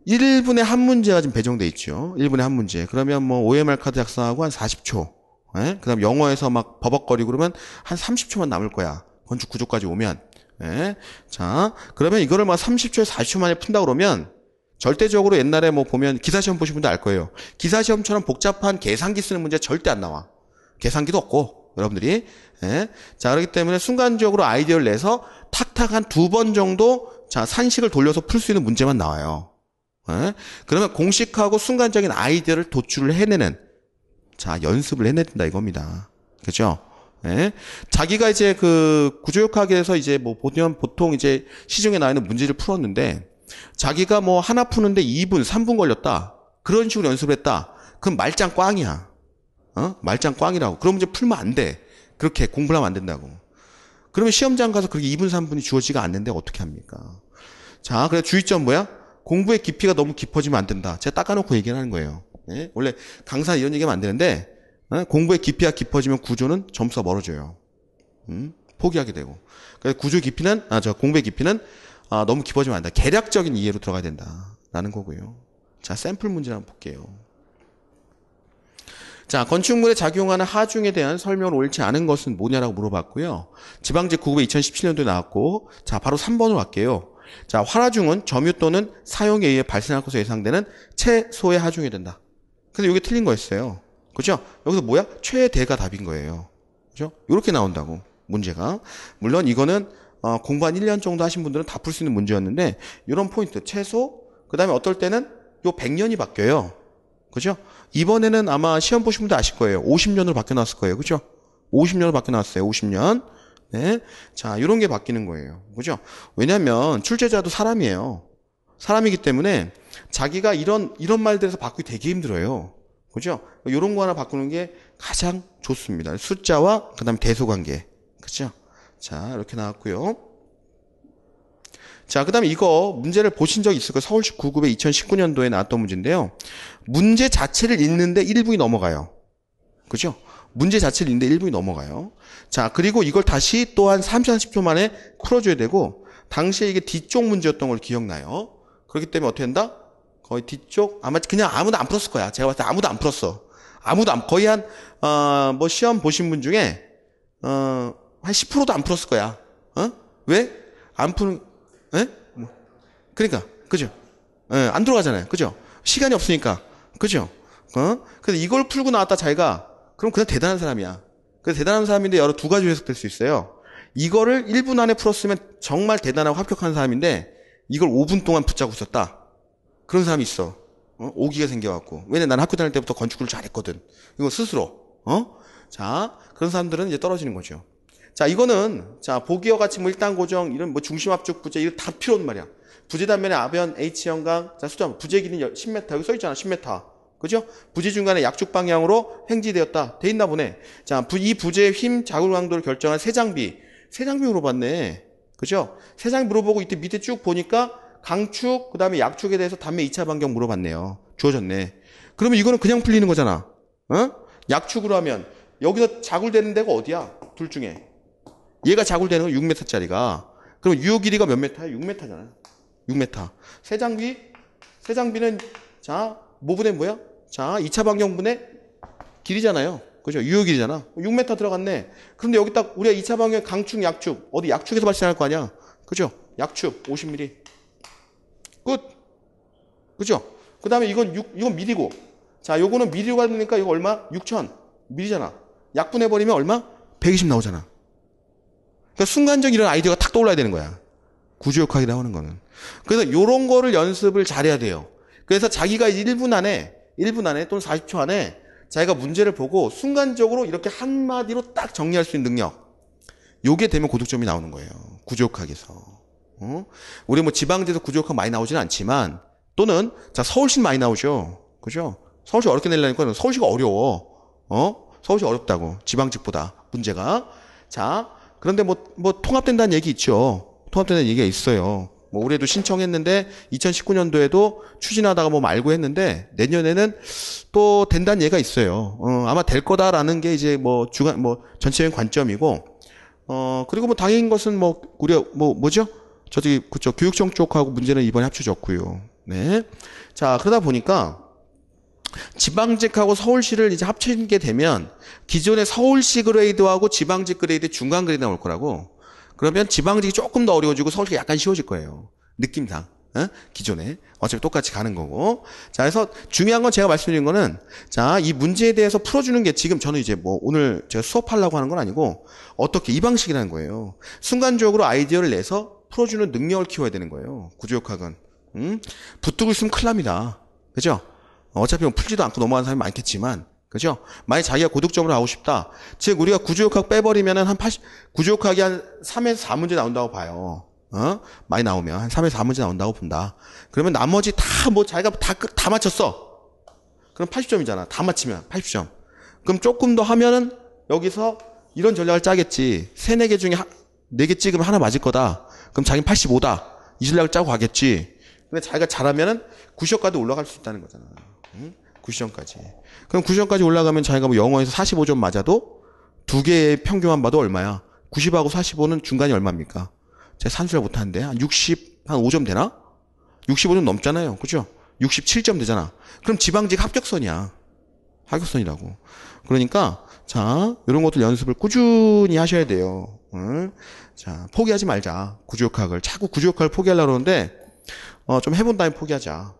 A: 1분에 한 문제가 지금 배정돼 있죠. 1분에 한 문제. 그러면 뭐 OMR 카드 작성하고 한 40초. 그 다음 영어에서 막 버벅거리고 그러면 한 30초만 남을 거야. 건축 구조까지 오면. 네. 자, 그러면 이거를 막 30초에 40초 만에 푼다 그러면 절대적으로 옛날에 뭐 보면 기사시험 보신 분들 알 거예요. 기사시험처럼 복잡한 계산기 쓰는 문제 절대 안 나와. 계산기도 없고, 여러분들이. 네. 자, 그렇기 때문에 순간적으로 아이디어를 내서 탁탁 한 2번 정도, 자, 산식을 돌려서 풀 수 있는 문제만 나와요. 네. 그러면 공식하고 순간적인 아이디어를 도출을 해내는, 자, 연습을 해내야 된다 이겁니다. 그죠? 예. 자기가 이제 그 구조역학에서 이제 뭐 보통 이제 시중에 나와 있는 문제를 풀었는데 자기가 뭐 하나 푸는데 2분, 3분 걸렸다. 그런 식으로 연습을 했다. 그럼 말짱 꽝이야. 말짱 꽝이라고. 그런 문제 풀면 안 돼. 그렇게 공부를 하면 안 된다고. 그러면 시험장 가서 그렇게 2분, 3분이 주어지가 않는데 어떻게 합니까? 자, 그래서 주의점 뭐야? 공부의 깊이가 너무 깊어지면 안 된다. 제가 닦아놓고 얘기를 하는 거예요. 예? 원래 강사 이런 얘기하면 안 되는데 공부의 깊이가 깊어지면 구조는 점수가 멀어져요. 포기하게 되고. 그래서 구조 깊이는, 공부의 깊이는, 너무 깊어지면 안 된다. 계략적인 이해로 들어가야 된다. 라는 거고요. 자, 샘플 문제 한번 볼게요. 자, 건축물에 작용하는 하중에 대한 설명을 옳지 않은 것은 뭐냐라고 물어봤고요. 지방직 9급에 2017년도에 나왔고, 자, 바로 3번으로 갈게요. 자, 활하중은 점유 또는 사용에 의해 발생할 것으로 예상되는 최소의 하중이 된다. 근데 이게 틀린 거였어요. 그죠? 여기서 뭐야? 최대가 답인 거예요. 그죠? 이렇게 나온다고, 문제가. 물론 이거는 공부 한 1년 정도 하신 분들은 다 풀 수 있는 문제였는데, 이런 포인트, 최소, 그 다음에 어떨 때는 요 100년이 바뀌어요. 그죠? 이번에는 아마 시험 보신 분들 아실 거예요. 50년으로 바뀌어 놨을 거예요. 그죠? 50년으로 바뀌어 놨어요. 50년. 네. 자, 이런 게 바뀌는 거예요. 그죠? 왜냐면 출제자도 사람이에요. 사람이기 때문에 자기가 이런 말들에서 바꾸기 되게 힘들어요. 그죠? 이런 거 하나 바꾸는 게 가장 좋습니다. 숫자와 그 다음에 대소관계. 그죠? 자, 이렇게 나왔고요. 자, 그 다음에 이거 문제를 보신 적 있을 거예요. 서울시 9급에 2019년도에 나왔던 문제인데요. 문제 자체를 읽는데 1분이 넘어가요. 그죠? 문제 자체를 읽는데 1분이 넘어가요. 자, 그리고 이걸 다시 또 한 30초 만에 풀어줘야 되고, 당시에 이게 뒤쪽 문제였던 걸 기억나요. 그렇기 때문에 어떻게 한다? 거의 뒤쪽, 아마 그냥 아무도 안 풀었을 거야. 제가 봤을 때 아무도 안 풀었어. 거의 뭐 시험 보신 분 중에, 한 10%도 안 풀었을 거야. 왜? 안 푸는, 예? 그러니까, 그죠? 예, 안 들어가잖아요. 그죠? 시간이 없으니까. 그죠? 그래서 이걸 풀고 나왔다 자기가, 그럼 그냥 대단한 사람이야. 그래서 대단한 사람인데 여러 두 가지로 해석될 수 있어요. 이거를 1분 안에 풀었으면 정말 대단하고 합격한 사람인데, 이걸 5분 동안 붙잡고 있었다. 그런 사람이 있어. 오기가 생겨갖고. 왜냐면 나는 학교 다닐 때부터 건축을 잘했거든. 이거 스스로. 자, 그런 사람들은 이제 떨어지는 거죠. 자, 이거는, 자, 보기와 같이 뭐 일단 고정, 이런 뭐 중심압축 부재, 이거 다 필요 없는 말이야. 부재 단면에 아변, H형광, 자, 수정, 부재 길이는 10m, 여기 써있잖아, 10m. 그죠? 부재 중간에 약축 방향으로 횡지되었다. 돼 있나 보네. 자, 이 부재의 힘, 자굴 강도를 결정한 세장비. 세장비 물어봤네. 그죠? 세장비 물어보고 이때 밑에 쭉 보니까 강축, 그 다음에 약축에 대해서 단면 2차 반경 물어봤네요. 주어졌네. 그러면 이거는 그냥 풀리는 거잖아. 약축으로 하면, 여기서 자굴되는 데가 어디야? 둘 중에. 얘가 자굴되는 건 6m짜리가. 그럼 유효 길이가 몇 m야? 6m잖아. 6m. 세장비는, 자, 뭐분의 뭐야? 자, 2차 방정분의 길이잖아요. 그죠? 유효 길이잖아. 6m 들어갔네. 그런데 여기 딱 우리가 2차 방정 강축, 약축. 어디 약축에서 발생할 거 아니야? 그죠? 약축 50mm. 끝. 그죠? 그 다음에 이건 밀이고. 자, 요거는 밀이로 가니까 이거 얼마? 6,000. 밀이잖아. 약분해버리면 얼마? 120 나오잖아. 그러니까 순간적 이런 아이디어가 탁 떠올라야 되는 거야. 구조역학이 나오는 거는. 그래서 요런 거를 연습을 잘해야 돼요. 그래서 자기가 1분 안에 또는 40초 안에 자기가 문제를 보고 순간적으로 이렇게 한마디로 딱 정리할 수 있는 능력. 요게 되면 고득점이 나오는 거예요. 구조역학에서. 우리 뭐 지방대에서 구조역학 많이 나오지는 않지만 또는 자, 서울시 많이 나오죠. 그죠? 서울시 어렵게 내려니까 서울시가 어려워. 서울시 어렵다고. 지방직보다 문제가. 자, 그런데 뭐 통합된다는 얘기 있죠. 통합된다는 얘기가 있어요. 뭐 올해도 신청했는데 2019년도에도 추진하다가 뭐 말고 했는데 내년에는 또 된다는 얘기가 있어요. 아마 될 거다라는 게 이제 뭐 전체적인 관점이고 그리고 뭐 다행인 것은 뭐 우리가 뭐죠? 저기 그쪽 교육청 쪽하고 문제는 이번에 합쳐졌고요. 네. 자, 그러다 보니까 지방직하고 서울시를 이제 합치게 되면 기존의 서울시 그레이드하고 지방직 그레이드 중간 그레이드 나올 거라고. 그러면 지방직이 조금 더 어려워지고 서울시가 약간 쉬워질 거예요. 느낌상. 기존에. 어차피 똑같이 가는 거고. 자, 그래서 중요한 건 제가 말씀드린 거는 자, 이 문제에 대해서 풀어주는 게 지금 저는 이제 뭐 오늘 제가 수업하려고 하는 건 아니고 어떻게 이 방식이라는 거예요. 순간적으로 아이디어를 내서 풀어주는 능력을 키워야 되는 거예요. 구조역학은. 붙들고 있으면 큰일 납니다. 그죠? 어차피 뭐 풀지도 않고 넘어가는 사람이 많겠지만, 그죠? 만약 자기가 고득점으로 하고 싶다. 즉, 우리가 구조역학 빼버리면은 구조역학이 한 3에서 4문제 나온다고 봐요. 많이 나오면. 한 3에서 4문제 나온다고 본다. 그러면 나머지 자기가 다 맞췄어. 그럼 80점이잖아. 다 맞히면 80점. 그럼 조금 더 하면은 여기서 이런 전략을 짜겠지. 3, 4개 중에 4개 찍으면 하나 맞을 거다. 그럼 자기는 85다. 이 전략을 짜고 가겠지. 근데 자기가 잘하면은 90점까지 올라갈 수 있다는 거잖아. 90점까지. 그럼 90점까지 올라가면 자기가 뭐 영어에서 45점 맞아도 두 개의 평균만 봐도 얼마야? 90하고 45는 중간이 얼마입니까? 제가 산수를 못하는데 한 5점 되나? 65점 넘잖아요. 그죠? 67점 되잖아. 그럼 지방직 합격선이야. 하객선이라고. 그러니까 자, 이런 것들 연습을 꾸준히 하셔야 돼요. 응? 자, 포기하지 말자. 구조역학을. 자꾸 구조역학을 포기하려고 그러는데 좀 해본 다음에 포기하자.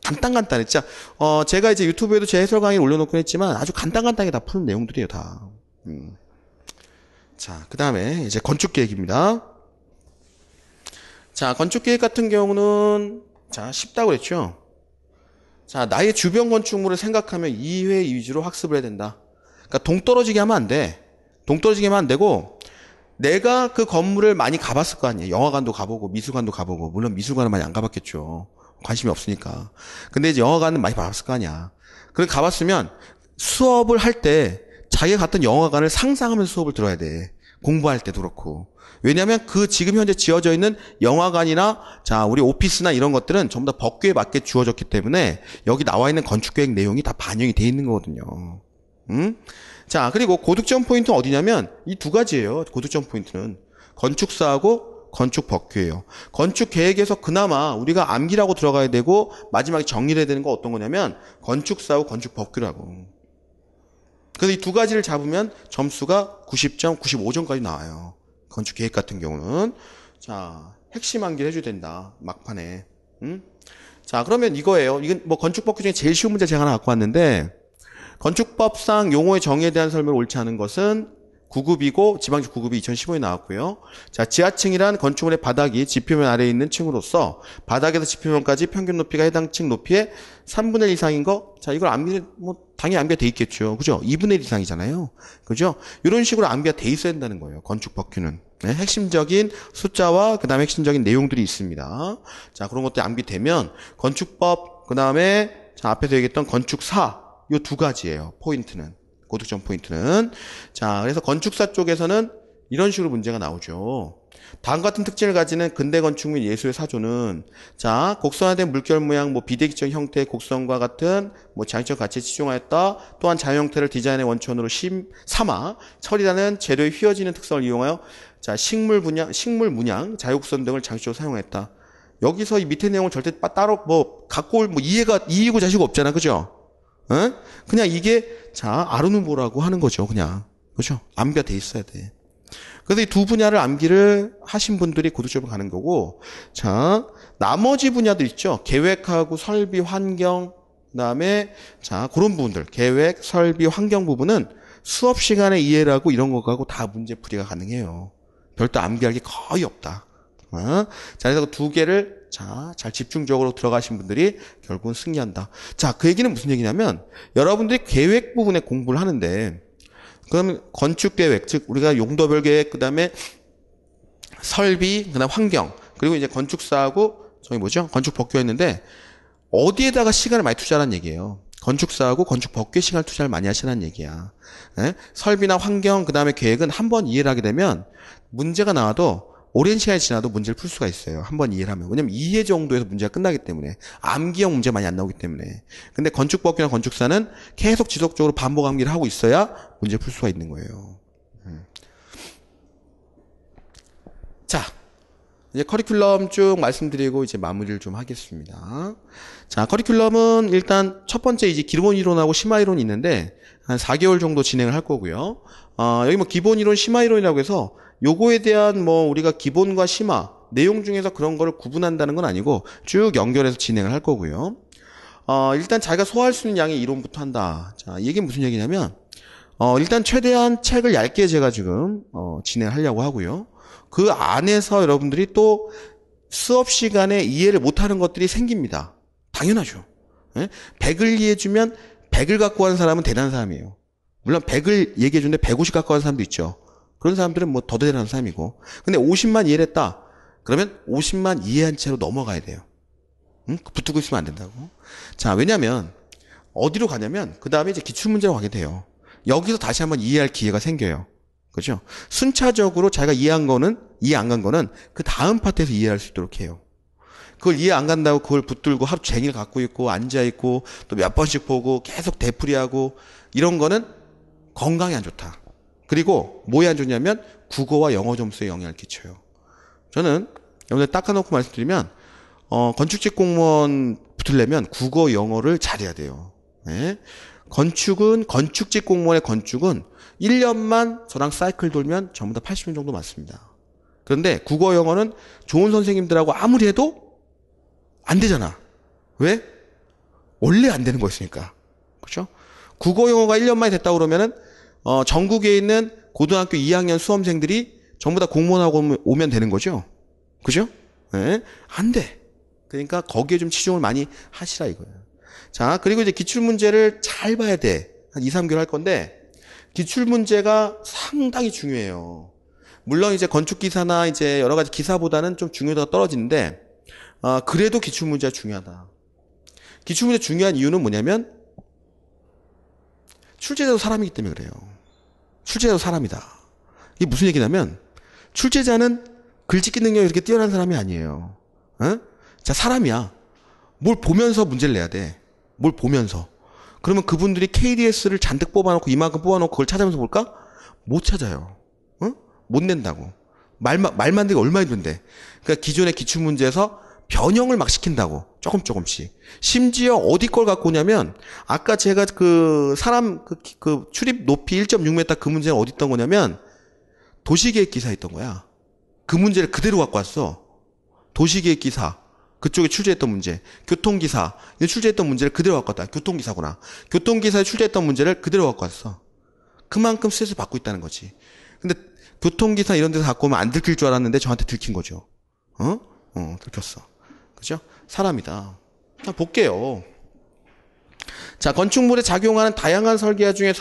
A: 간단간단해. 진짜 제가 이제 유튜브에도 제 해설 강의를 올려놓곤 했지만 아주 간단간단하게 다 푸는 내용들이에요, 다. 자, 그 다음에 이제 건축계획입니다. 자, 건축계획 같은 경우는 자, 쉽다고 그랬죠. 자, 나의 주변 건축물을 생각하면 2회 위주로 학습을 해야 된다. 그러니까 동떨어지게 하면 안 돼. 동떨어지게 하면 안 되고 내가 그 건물을 많이 가봤을 거 아니에요. 영화관도 가보고 미술관도 가보고. 물론 미술관은 많이 안 가봤겠죠. 관심이 없으니까. 근데 이제 영화관은 많이 가봤을 거 아니야. 그렇게 가봤으면 수업을 할 때 자기가 갔던 영화관을 상상하면서 수업을 들어야 돼. 공부할 때도 그렇고. 왜냐하면 그 지금 현재 지어져 있는 영화관이나 자 우리 오피스나 이런 것들은 전부 다 법규에 맞게 주어졌기 때문에 여기 나와 있는 건축계획 내용이 다 반영이 돼 있는 거거든요. 자, 그리고 고득점 포인트는 어디냐면 이 두 가지예요. 고득점 포인트는 건축사하고 건축법규예요. 건축계획에서 그나마 우리가 암기라고 들어가야 되고 마지막에 정리를 해야 되는 거 어떤 거냐면 건축사하고 건축법규라고. 그래서 이 두 가지를 잡으면 점수가 90점, 95점까지 나와요. 건축계획 같은 경우는. 자, 핵심 암기를 해줘야 된다. 막판에. 자, 그러면 이거예요. 이건 뭐 건축법규 중에 제일 쉬운 문제 제가 하나 갖고 왔는데 건축법상 용어의 정의에 대한 설명을 옳지 않은 것은 9급이고 지방직 9급이 2015에 나왔고요. 자, 지하층이란 건축물의 바닥이 지표면 아래에 있는 층으로서 바닥에서 지표면까지 평균 높이가 해당 층 높이의 3분의 1 이상인 거. 자, 이걸 암기 뭐 당연히 암기가 돼 있겠죠. 그죠? 2분의 1 이상이잖아요. 그죠? 이런 식으로 암기가 돼 있어야 된다는 거예요. 건축법규는. 네, 핵심적인 숫자와 그다음에 핵심적인 내용들이 있습니다. 자, 그런 것들이 암기되면 건축법 그다음에 자, 앞에서 얘기했던 건축사 요 두 가지예요. 포인트는. 고득점 포인트는. 자, 그래서 건축사 쪽에서는 이런 식으로 문제가 나오죠. 다음 같은 특징을 가지는 근대 건축 및 예술의 사조는 자, 곡선화된 물결 모양, 뭐 비대기적 형태의 곡선과 같은 뭐 자연적 가치에 치중하였다. 또한 자연 형태를 디자인의 원천으로 삼아 철이라는 재료의 휘어지는 특성을 이용하여 자, 식물 문양, 자유곡선 등을 장식적으로 사용했다. 여기서 이 밑에 내용을 절대 따로 뭐 갖고 올 뭐 이의고 자시고 없잖아. 그죠? 어? 그냥 이게 자 아르누보라고 하는 거죠. 그냥 그렇죠. 암기가 돼 있어야 돼. 그래서 이 두 분야를 암기를 하신 분들이 고득점을 가는 거고, 자 나머지 분야들 있죠. 계획하고 설비, 환경, 그다음에 자 그런 부분들 계획, 설비, 환경 부분은 수업 시간에 이해를 하고 이런 거하고 다 문제풀이가 가능해요. 별도 암기할 게 거의 없다. 자, 그래서 두 개를 자, 잘 집중적으로 들어가신 분들이 결국은 승리한다. 자, 그 얘기는 무슨 얘기냐면 여러분들이 계획 부분에 공부를 하는데 그러면 건축 계획, 즉 우리가 용도별 계획, 그다음에 설비, 그다음 환경, 그리고 이제 건축사하고 저기 뭐죠? 건축법규가 있는데 어디에다가 시간을 많이 투자하는 얘기예요. 건축사하고 건축법규에 시간을 투자를 많이 하시라는 얘기야. 네? 설비나 환경, 그다음에 계획은 한번 이해를 하게 되면 문제가 나와도 오랜 시간이 지나도 문제를 풀 수가 있어요. 한번 이해를 하면. 왜냐면 이해 정도에서 문제가 끝나기 때문에. 암기형 문제 많이 안 나오기 때문에. 근데 건축법규나 건축사는 계속 지속적으로 반복 암기를 하고 있어야 문제 풀 수가 있는 거예요. 자, 이제 커리큘럼 쭉 말씀드리고 이제 마무리를 좀 하겠습니다. 자, 커리큘럼은 일단 첫 번째 이제 기본 이론하고 심화 이론이 있는데 한 4개월 정도 진행을 할 거고요. 여기 뭐 기본 이론, 심화 이론이라고 해서 요거에 대한 뭐 우리가 기본과 심화 내용 중에서 그런 거를 구분한다는 건 아니고 쭉 연결해서 진행을 할 거고요. 일단 자기가 소화할 수 있는 양의 이론부터 한다. 자, 이게 무슨 얘기냐면 일단 최대한 책을 얇게 제가 지금 진행하려고 하고요. 그 안에서 여러분들이 또 수업 시간에 이해를 못하는 것들이 생깁니다. 당연하죠. 100을 이해해주면 100을 갖고 가는 사람은 대단한 사람이에요. 물론 100을 얘기해주는데 150 갖고 가는 사람도 있죠. 그런 사람들은 뭐 더 대단한 사람이고. 근데 50만 이해를 했다. 그러면 50만 이해한 채로 넘어가야 돼요. 붙들고 있으면 안 된다고. 자, 왜냐면 어디로 가냐면 그 다음에 이제 기출문제로 가게 돼요. 여기서 다시 한번 이해할 기회가 생겨요. 그죠? 순차적으로 자기가 이해 안 간 거는 그 다음 파트에서 이해할 수 있도록 해요. 그걸 이해 안 간다고 그걸 붙들고 하루 종일 갖고 있고 앉아있고 또 몇 번씩 보고 계속 되풀이하고 이런 거는 건강에 안 좋다. 그리고 뭐에 안 좋냐면 국어와 영어 점수에 영향을 끼쳐요. 저는 여러분들 닦아놓고 말씀드리면 건축직 공무원 붙으려면 국어, 영어를 잘해야 돼요. 네? 건축은, 건축직 공무원의 건축은 1년만 저랑 사이클 돌면 전부 다 80년 정도 맞습니다. 그런데 국어, 영어는 좋은 선생님들하고 아무리 해도 안 되잖아. 왜? 원래 안 되는 거였으니까. 그렇죠? 국어, 영어가 1년 만에 됐다고 그러면은, 전국에 있는 고등학교 2학년 수험생들이 전부 다 공무원하고 오면 되는 거죠. 그죠? 네? 안 돼. 그러니까 거기에 좀 치중을 많이 하시라 이거예요. 자, 그리고 이제 기출문제를 잘 봐야 돼. 한 2, 3개월 할 건데, 기출문제가 상당히 중요해요. 물론 이제 건축기사나 이제 여러 가지 기사보다는 좀 중요도가 떨어지는데, 그래도 기출문제가 중요하다. 기출문제 중요한 이유는 뭐냐면, 출제자도 사람이기 때문에 그래요. 출제자도 사람이다. 이게 무슨 얘기냐면, 출제자는 글짓기 능력이 이렇게 뛰어난 사람이 아니에요. 어? 자, 사람이야. 뭘 보면서 문제를 내야 돼. 뭘 보면서. 그러면 그분들이 KDS를 잔뜩 뽑아놓고 이만큼 뽑아놓고 그걸 찾아면서 볼까? 못 찾아요. 어? 못 낸다고. 말 만들기 얼마나 힘든데. 그러니까 기존의 기출문제에서 변형을 막 시킨다고. 조금씩. 심지어 어디 걸 갖고 오냐면, 아까 제가 그 사람, 그 출입 높이 1.6m 그 문제는 어디 있던 거냐면, 도시계획 기사에 있던 거야. 그 문제를 그대로 갖고 왔어. 도시계획 기사. 그쪽에 출제했던 문제. 교통기사. 출제했던 문제를 그대로 갖고 왔다. 교통기사구나. 교통기사에 출제했던 문제를 그대로 갖고 왔어. 그만큼 스트레스 받고 있다는 거지. 근데 교통기사 이런 데서 갖고 오면 안 들킬 줄 알았는데 저한테 들킨 거죠. 들켰어. 그죠? 사람이다. 자, 볼게요. 자, 건축물에 작용하는 다양한 설계화 중에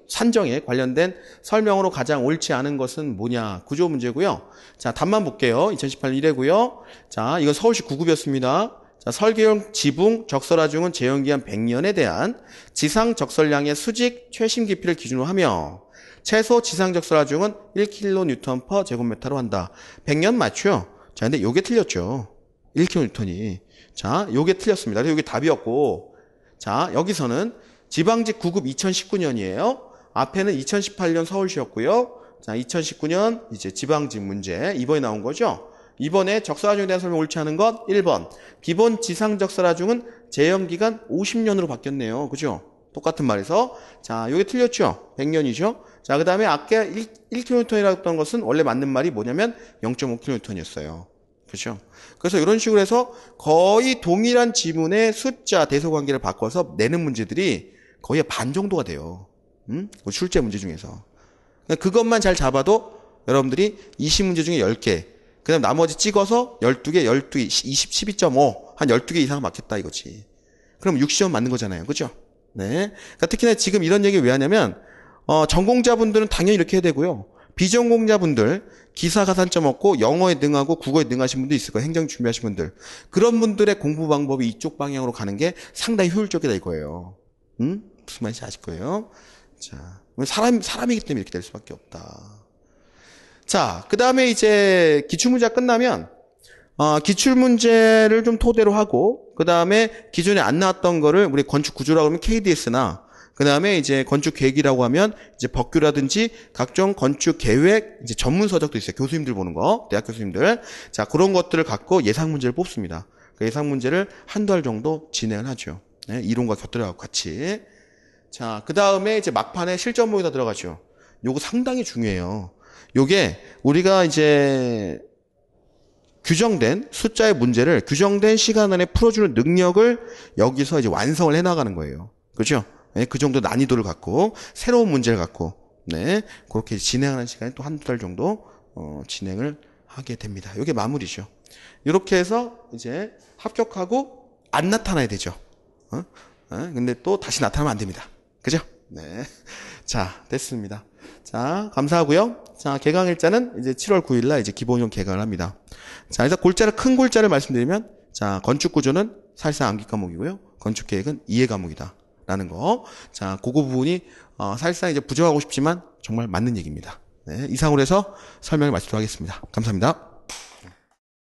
A: 산정에 관련된 설명으로 가장 옳지 않은 것은 뭐냐? 구조 문제고요. 자, 답만 볼게요. 2018년 1회고요. 자, 이건 서울시 9급이었습니다. 자, 설계용 지붕 적설하중은 제형기한 100년에 대한 지상 적설량의 수직 최심 깊이를 기준으로 하며 최소 지상 적설하중은 1kN per 제곱미터로 한다. 100년 맞죠? 자, 근데 요게 틀렸죠. 1kN이. 자, 요게 틀렸습니다. 그래서 요게 답이었고, 자, 여기서는 지방직 9급 2019년이에요. 앞에는 2018년 서울시였고요. 자, 2019년 이제 지방직 문제 이번에 나온 거죠. 이번에 적설하중에 대한 설명 옳지 않은 것 1번. 기본 지상 적설하중은 제형 기간 50년으로 바뀌었네요. 그죠? 똑같은 말에서 자, 요게 틀렸죠. 100년이죠. 자, 그다음에 아까 1kN이라고 했던 것은 원래 맞는 말이 뭐냐면 0.5kN이었어요. 그렇죠? 그래서 이런 식으로 해서 거의 동일한 지문의 숫자 대소관계를 바꿔서 내는 문제들이 거의 반 정도가 돼요. 출제 문제 중에서. 그것만 잘 잡아도 여러분들이 20문제 중에 10개, 그 다음 나머지 찍어서 12개, 12개, 20, 12.5, 한 12개 이상 맞겠다 이거지. 그럼 60점 맞는 거잖아요. 그죠? 네. 그러니까 특히나 지금 이런 얘기 왜 하냐면, 전공자분들은 당연히 이렇게 해야 되고요. 비전공자분들, 기사 가산점 얻고 영어에 능하고 국어에 능하신 분도 있을 거예요. 행정 준비하신 분들. 그런 분들의 공부 방법이 이쪽 방향으로 가는 게 상당히 효율적이다 이거예요. 무슨 말인지 아실 거예요. 자, 사람이기 때문에 이렇게 될 수밖에 없다. 자, 그 다음에 이제 기출문제가 끝나면, 기출문제를 좀 토대로 하고, 그 다음에 기존에 안 나왔던 거를 우리 건축구조라고 하면 KDS나, 그 다음에 이제 건축계획이라고 하면 이제 법규라든지 각종 건축계획 이제 전문 서적도 있어요. 교수님들 보는 거, 대학 교수님들. 자, 그런 것들을 갖고 예상문제를 뽑습니다. 그 예상문제를 한두 달 정도 진행을 하죠. 네, 이론과 곁들여갖고 같이. 자, 그 다음에 이제 막판에 실전 모의가 들어가죠. 요거 상당히 중요해요. 요게 우리가 이제 규정된 숫자의 문제를 규정된 시간 안에 풀어주는 능력을 여기서 이제 완성을 해나가는 거예요. 그렇죠? 네, 그 정도 난이도를 갖고 새로운 문제를 갖고 네, 그렇게 진행하는 시간이 또 한두 달 정도 진행을 하게 됩니다. 이게 마무리죠. 이렇게 해서 이제 합격하고 안 나타나야 되죠. 근데 또 다시 나타나면 안 됩니다. 그죠? 네. 자, 됐습니다. 자, 감사하고요. 자, 개강일자는 이제 7월 9일날 이제 기본형 개강을 합니다. 자, 일단 큰 골자를 말씀드리면, 자, 건축구조는 사실상 암기 과목이고요. 건축계획은 이해 과목이다. 라는 거. 자, 그거 부분이, 사실상 이제 부정하고 싶지만 정말 맞는 얘기입니다. 네, 이상으로 해서 설명을 마치도록 하겠습니다. 감사합니다.